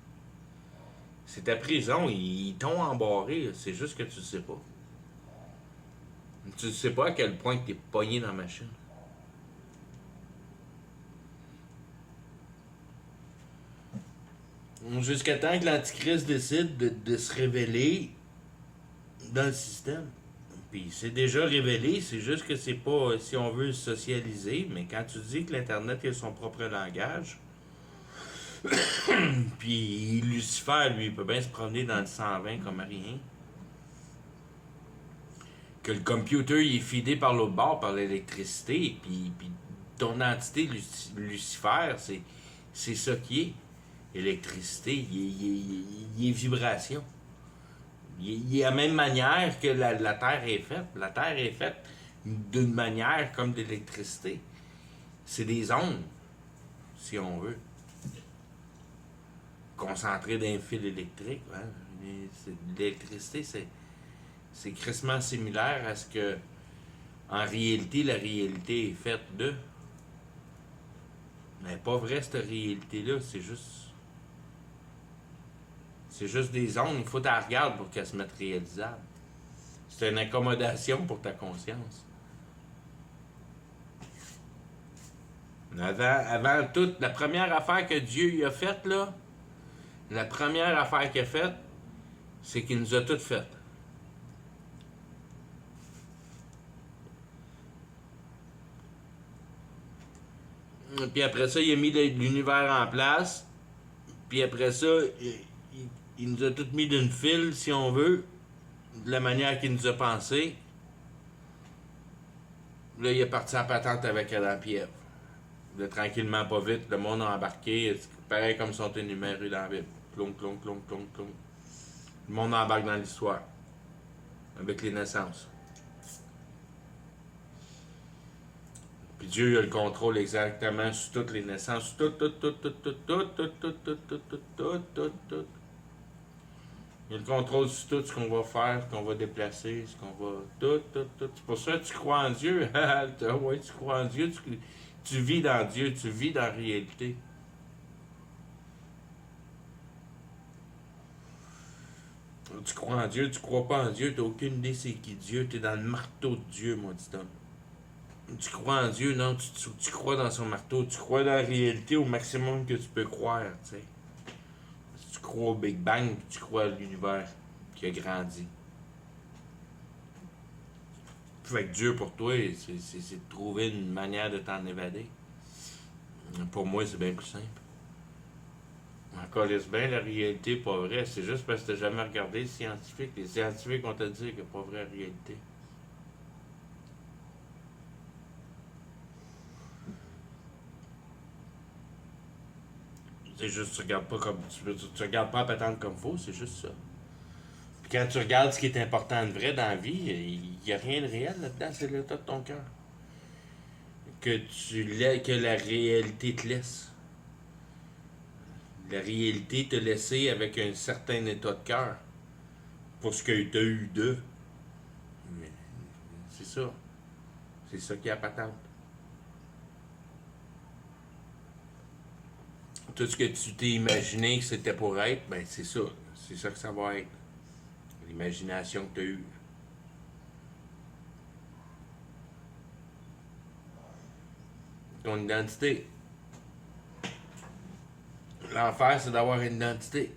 C'est ta prison, ils t'ont embarré, là. C'est juste que tu le sais pas. Tu ne sais pas à quel point t'es pogné dans la machine. Jusqu'à temps que l'Antichrist décide de se révéler dans le système. Puis c'est déjà révélé, c'est juste que c'est pas, si on veut, socialiser, mais quand tu dis que l'Internet a son propre langage, puis Lucifer, lui, il peut bien se promener dans le 120 comme rien, que le computer, il est fidé par l'autre bord, par l'électricité, puis ton entité Lucifer, C'est ça qui est. L'électricité, il est vibration. Il est de la même manière que la Terre est faite. La Terre est faite d'une manière comme de l'électricité. C'est des ondes, si on veut. Concentré dans un fil électrique. Hein? L'électricité, c'est crissement similaire à ce que, en réalité, la réalité est faite de. Mais pas vrai, cette réalité-là, c'est juste des ondes. Il faut que tu la regardes pour qu'elle se mette réalisable. C'est une accommodation pour ta conscience. Avant tout, la première affaire que Dieu il a faite, là, la première affaire qu'il a faite, c'est qu'il nous a toutes faites. Puis après ça, il a mis l'univers en place. Puis après ça, il nous a toutes mis d'une file, si on veut, de la manière qu'il nous a pensé. Là, il est parti à patente avec Adam et Ève. Là, tranquillement, pas vite, le monde a embarqué, pareil comme sont énumérés dans la Bible. Clong, clong, clong, clong, clong. Le monde embarque dans l'histoire. Avec les naissances. Puis Dieu a le contrôle exactement sur toutes les naissances. Tout. Il a le contrôle sur tout ce qu'on va faire, ce qu'on va déplacer, ce qu'on va... Tout. C'est pour ça que tu crois en Dieu. Oui, tu crois en Dieu, tu vis dans Dieu, tu vis dans la réalité. Tu crois en Dieu, tu crois pas en Dieu, tu n'as aucune idée c'est qui Dieu, tu es dans le marteau de Dieu, mon petit homme. Tu crois en Dieu, non, tu crois dans son marteau, tu crois dans la réalité au maximum que tu peux croire, tu sais. Si tu crois au Big Bang, tu crois à l'univers qui a grandi. Fait que Dieu pour toi, c'est de trouver une manière de t'en évader. Pour moi, c'est bien plus simple. Encore laisse bien, la réalité n'est pas vraie. C'est juste parce que tu n'as jamais regardé les scientifiques. Les scientifiques vont te dire qu'il n'y a pas vraie réalité. C'est juste, tu regardes pas comme tu regardes pas à patente comme faux, c'est juste ça. Puis quand tu regardes ce qui est important de vrai dans la vie, il n'y a rien de réel là-dedans, c'est l'état de ton cœur. Que la réalité te laisse. La réalité te laissée avec un certain état de cœur. Pour ce que tu as eu d'eux. Mais c'est ça. C'est ça qui est à patente. Tout ce que tu t'es imaginé que c'était pour être, ben c'est ça. C'est ça que ça va être. L'imagination que tu as eue. Ton identité. L'enfer, c'est d'avoir une identité.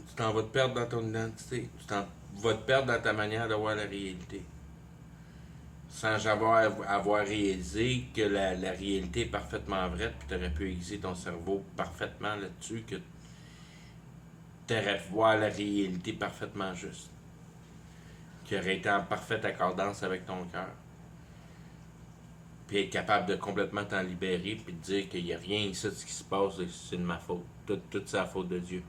Tu t'en vas te perdre dans ton identité. Tu t'en vas te perdre dans ta manière de voir la réalité. Sans avoir réalisé que la réalité est parfaitement vraie, puis tu aurais pu aiguiser ton cerveau parfaitement là-dessus, que tu aurais pu voir la réalité parfaitement juste. Qui aurait été en parfaite accordance avec ton cœur. Puis être capable de complètement t'en libérer, puis de dire qu'il n'y a rien ici de ce qui se passe, c'est de ma faute. Tout c'est la faute de Dieu.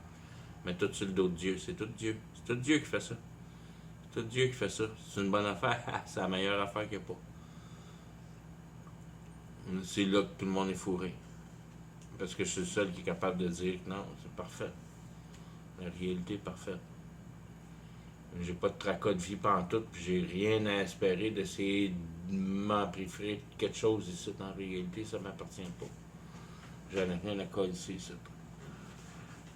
Mais tout sur le dos de Dieu, c'est tout Dieu. C'est tout Dieu qui fait ça. C'est tout Dieu qui fait ça. C'est une bonne affaire. C'est la meilleure affaire qu'il n'y a pas. C'est là que tout le monde est fourré. Parce que je suis le seul qui est capable de dire que non, c'est parfait. La réalité est parfaite. J'ai pas de tracas de vie pantoute, puis j'ai rien à espérer d'essayer de m'empriférer quelque chose ici. En réalité, ça m'appartient pas. J'en ai rien à coller ici.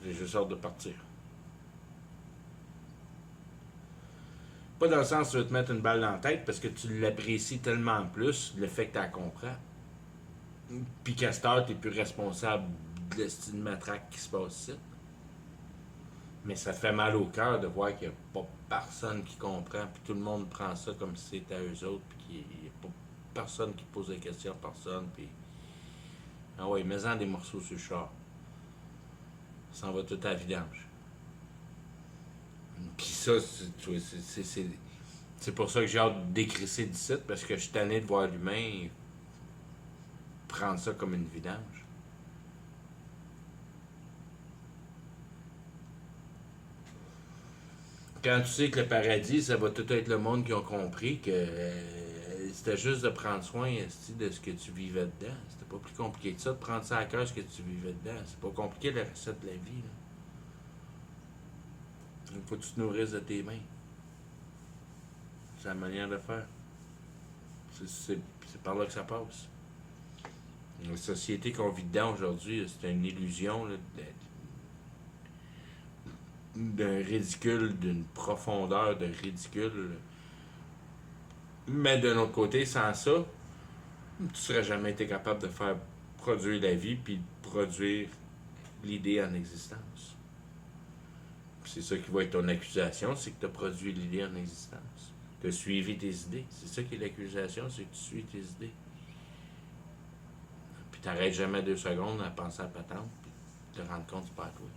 J'ai juste hâte de partir. Pas dans le sens où tu vas te mettre une balle dans la tête, parce que tu l'apprécies tellement plus, le fait que tu la comprends. Puis qu'à cette heure, tu n'es plus responsable de l'estime matraque qui se passe ici. Mais ça fait mal au cœur de voir qu'il n'y a pas personne qui comprend, puis tout le monde prend ça comme si c'était à eux autres, puis qu'il n'y a pas personne qui pose des questions à personne, puis... Ah ouais, mets-en des morceaux sur le char. Ça en va tout à la vidange. Puis ça, c'est pour ça que j'ai hâte de décrisser d'ici, parce que je suis tanné de voir l'humain prendre ça comme une vidange. Quand tu sais que le paradis, ça va tout être le monde qui a compris que c'était juste de prendre soin esti, de ce que tu vivais dedans. C'était pas plus compliqué que ça, de prendre ça à cœur ce que tu vivais dedans. C'est pas compliqué la recette de la vie. Là. Il faut que tu te nourrisses de tes mains. C'est la manière de faire. C'est par là que ça passe. La société qu'on vit dedans aujourd'hui, c'est une illusion là, d'un ridicule, d'une profondeur de ridicule. Mais d'un autre côté, sans ça, tu serais jamais été capable de faire produire la vie puis de produire l'idée en existence. C'est ça qui va être ton accusation, c'est que tu as produit l'idée en existence. Tu as suivi tes idées. C'est ça qui est l'accusation, c'est que tu suis tes idées. Puis tu n'arrêtes jamais 2 secondes à penser à patente, puis te rendre compte que c'est pas à toi.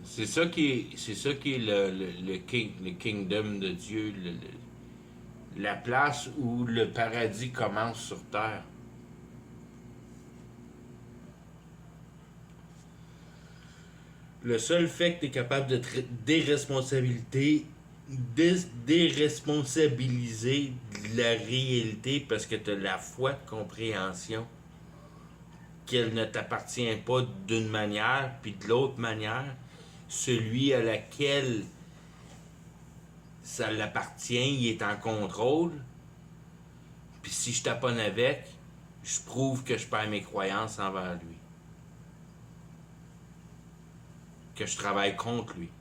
C'est ça qui est le kingdom de Dieu, la place où le paradis commence sur terre. Le seul fait que tu es capable de te déresponsabiliser de la réalité parce que tu as la foi de compréhension qu'elle ne t'appartient pas d'une manière, puis de l'autre manière, celui à laquelle ça l'appartient, il est en contrôle, puis si je taponne avec, je prouve que je perds mes croyances envers lui. Que je travaille contre lui.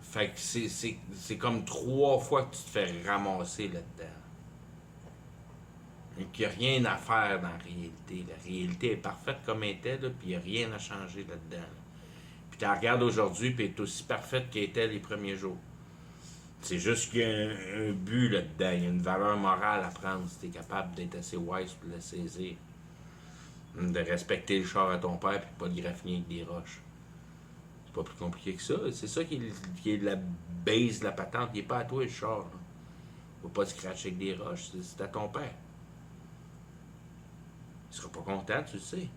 Fait que c'est comme 3 fois que tu te fais ramasser là-dedans. Et qu'il n'y a rien à faire dans la réalité. La réalité est parfaite comme elle était, là, puis il n'y a rien à changer là-dedans. Là. Puis tu la regardes aujourd'hui, puis elle est aussi parfaite qu'elle était les premiers jours. C'est juste qu'il y a un but là-dedans, il y a une valeur morale à prendre si tu es capable d'être assez wise pour la saisir. De respecter le char à ton père puis pas de graffiner avec des roches. C'est pas plus compliqué que ça. C'est ça qui est la base de la patente. Il n'est pas à toi le char. Là. Faut pas te scratcher avec des roches. C'est à ton père. Il sera pas content, tu le sais.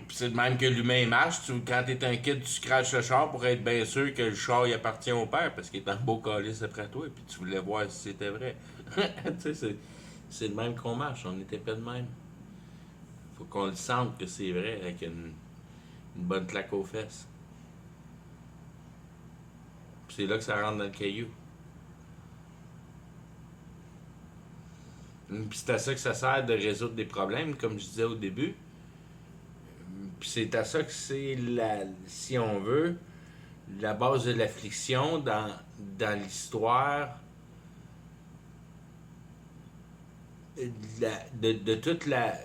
Puis c'est de même que l'humain marche. Quand t'es un kid, tu scratches le char pour être bien sûr que le char il appartient au père parce qu'il est en beau calice après toi. Et puis tu voulais voir si c'était vrai. Tu sais, c'est de même qu'on marche. On était pas de même. Faut qu'on le sente que c'est vrai avec une bonne claque aux fesses. Puis c'est là que ça rentre dans le caillou. Puis c'est à ça que ça sert de résoudre des problèmes, comme je disais au début. Puis c'est à ça que c'est, si on veut, la base de l'affliction dans l'histoire de toute la...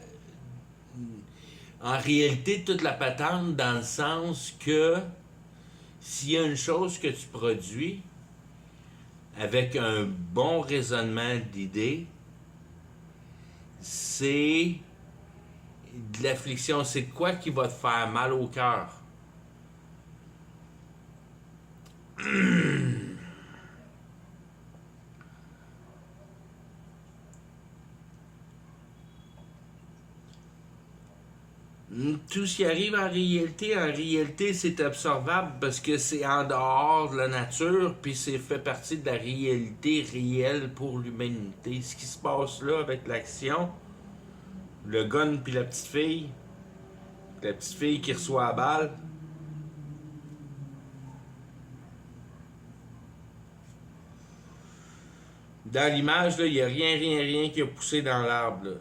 En réalité, toute la patente dans le sens que s'il y a une chose que tu produis avec un bon raisonnement d'idées, c'est de l'affliction. C'est quoi qui va te faire mal au cœur? Tout ce qui arrive en réalité, c'est absorbable parce que c'est en dehors de la nature, puis c'est fait partie de la réalité réelle pour l'humanité. Ce qui se passe là avec l'action, le gun puis la petite fille qui reçoit la balle, dans l'image, il n'y a rien qui a poussé dans l'arbre. Là.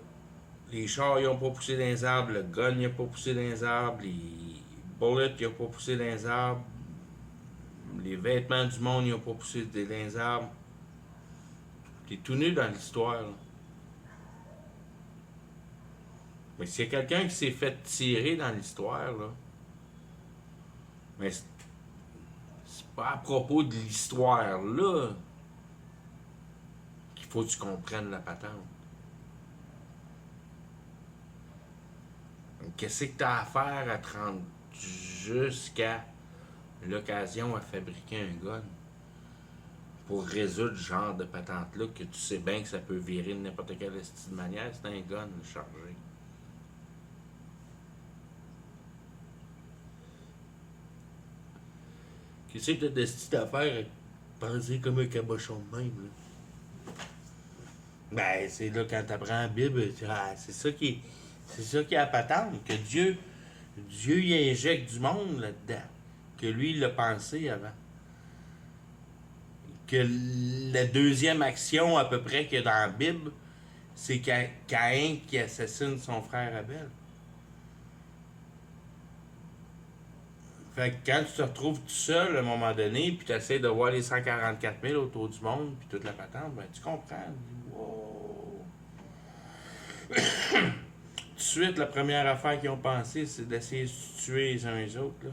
Les chars, ils n'ont pas poussé dans les arbres. Le gun, il n'a pas poussé dans les arbres. Les bullets, ils n'ont pas poussé dans les arbres. Les vêtements du monde, ils n'ont pas poussé dans les arbres. T'es tout nu dans l'histoire. Là. Mais s'il y a quelqu'un qui s'est fait tirer dans l'histoire, là, mais c'est pas à propos de l'histoire, là, qu'il faut que tu comprennes la patente. qu'est-ce que tu as à faire à te rendre jusqu'à l'occasion à fabriquer un gun pour résoudre ce genre de patente-là que tu sais bien que ça peut virer de n'importe quelle manière, c'est un gun chargé. Qu'est-ce que tu as décidé à faire à penser comme un cabochon de même, là? Ben, c'est là quand tu apprends la Bible, c'est ça qui est. C'est ça qui est à patente, que Dieu y injecte du monde là-dedans. Que lui, il l'a pensé avant. Que la deuxième action, à peu près, qu'il y a dans la Bible, c'est Caïn qui assassine son frère Abel. Fait que quand tu te retrouves tout seul à un moment donné, puis tu essaies de voir les 144 000 autour du monde, puis toute la patente, ben tu comprends. Wow. Tout de suite, la première affaire qu'ils ont pensé, c'est d'essayer de se tuer les uns les autres. Là.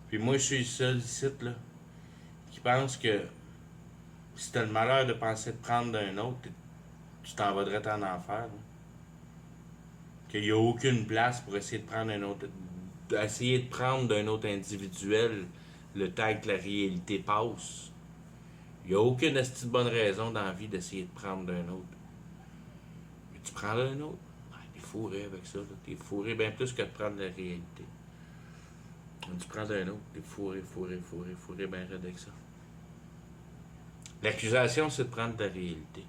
Puis moi, je suis le seul ici, là, qui pense que si t'as le malheur de penser de prendre d'un autre, tu t'en vas direct en enfer. Là. Qu'il n'y a aucune place pour essayer de prendre un autre. Essayer de prendre d'un autre individuel le temps que la réalité passe. Il n'y a aucune bonne raison dans la vie d'essayer de prendre d'un autre. Mais tu prends d'un autre. T'es fourré avec ça. T'es fourré bien plus que de prendre la réalité. Tu prends d'un autre, t'es fourré bien raide avec ça. L'accusation, c'est de prendre la réalité.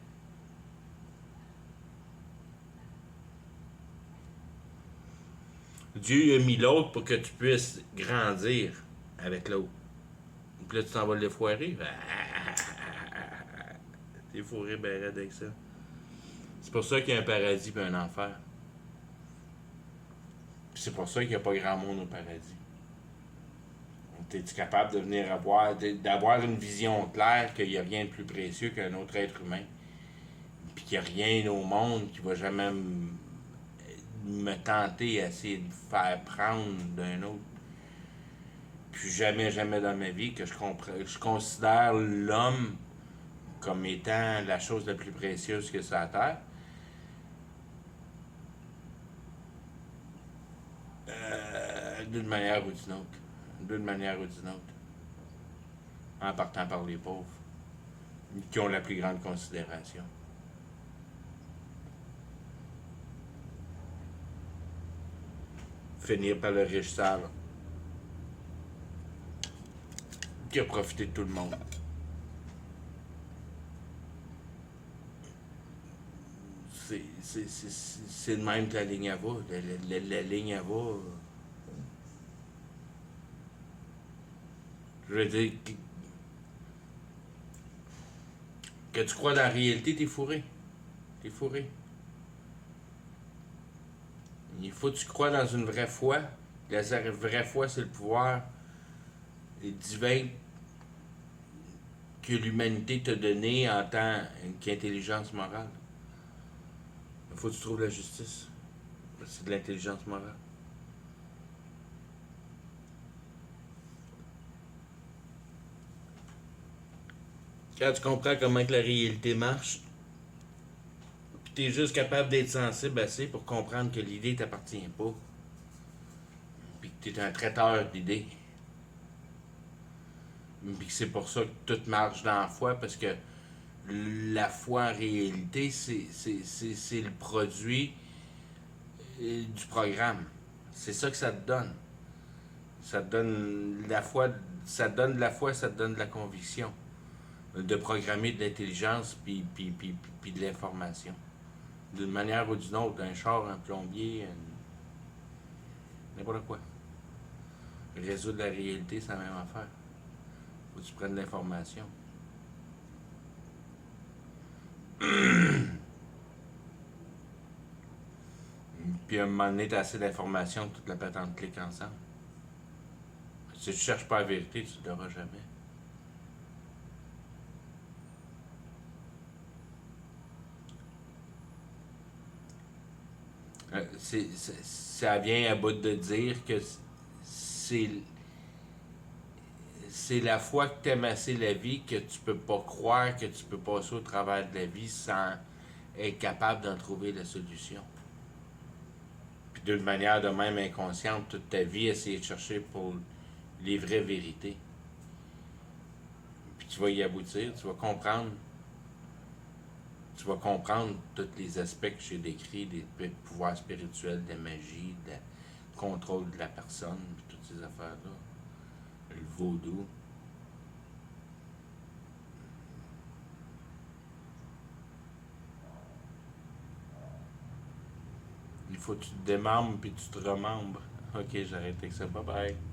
Dieu a mis l'autre pour que tu puisses grandir avec l'autre. Puis là, tu t'en vas le foirer. T'es fourré bien raide avec ça. C'est pour ça qu'il y a un paradis et un enfer. Puis c'est pour ça qu'il n'y a pas grand monde au paradis. Es-tu capable de venir d'avoir une vision claire qu'il n'y a rien de plus précieux qu'un autre être humain? Puis qu'il n'y a rien au monde qui va jamais me tenter à essayer de faire prendre d'un autre. Puis jamais dans ma vie que je considère l'homme comme étant la chose la plus précieuse que sur la terre. D'une manière ou d'une autre. D'une manière ou d'une autre. En partant par les pauvres, qui ont la plus grande considération. Finir par le riche sale, qui a profité de tout le monde. C'est de même que la ligne à va. La ligne à va. Je veux dire, que tu crois dans la réalité, t'es fourré. T'es fourré. Il faut que tu crois dans une vraie foi. La vraie foi, c'est le pouvoir divin que l'humanité t'a donné en tant qu'intelligence morale. Il faut que tu trouves la justice. C'est de l'intelligence morale. Quand tu comprends comment que la réalité marche, puis tu es juste capable d'être sensible assez pour comprendre que l'idée ne t'appartient pas, puis que tu es un traiteur d'idées, puis que c'est pour ça que tout marche dans la foi, parce que la foi en réalité, c'est le produit du programme. C'est ça que ça te donne. Ça te donne la foi, ça te donne de la foi, ça te donne de la conviction. De programmer de l'intelligence puis de l'information. D'une manière ou d'une autre, un char, un plombier, n'importe quoi. Résoudre la réalité, c'est la même affaire. Faut que tu prennes l'information. Puis à un moment donné, tu as assez d'informations que toute la patente clique ensemble. Si tu cherches pas la vérité, tu ne l'auras jamais. Ça vient à bout de dire que c'est la fois que tu aimes assez la vie que tu peux pas croire que tu peux passer au travers de la vie sans être capable d'en trouver la solution. Puis Puis d'une manière de même inconsciente, toute ta vie, essayer de chercher pour les vraies vérités. Puis tu vas y aboutir, tu vas comprendre. Tu vas comprendre tous les aspects que j'ai décrits, des pouvoirs spirituels, de la magie, du contrôle de la personne, puis toutes ces affaires-là. Le vaudou. Il faut que tu te démembres puis tu te remembres. Ok, j'arrête avec ça. Bye bye.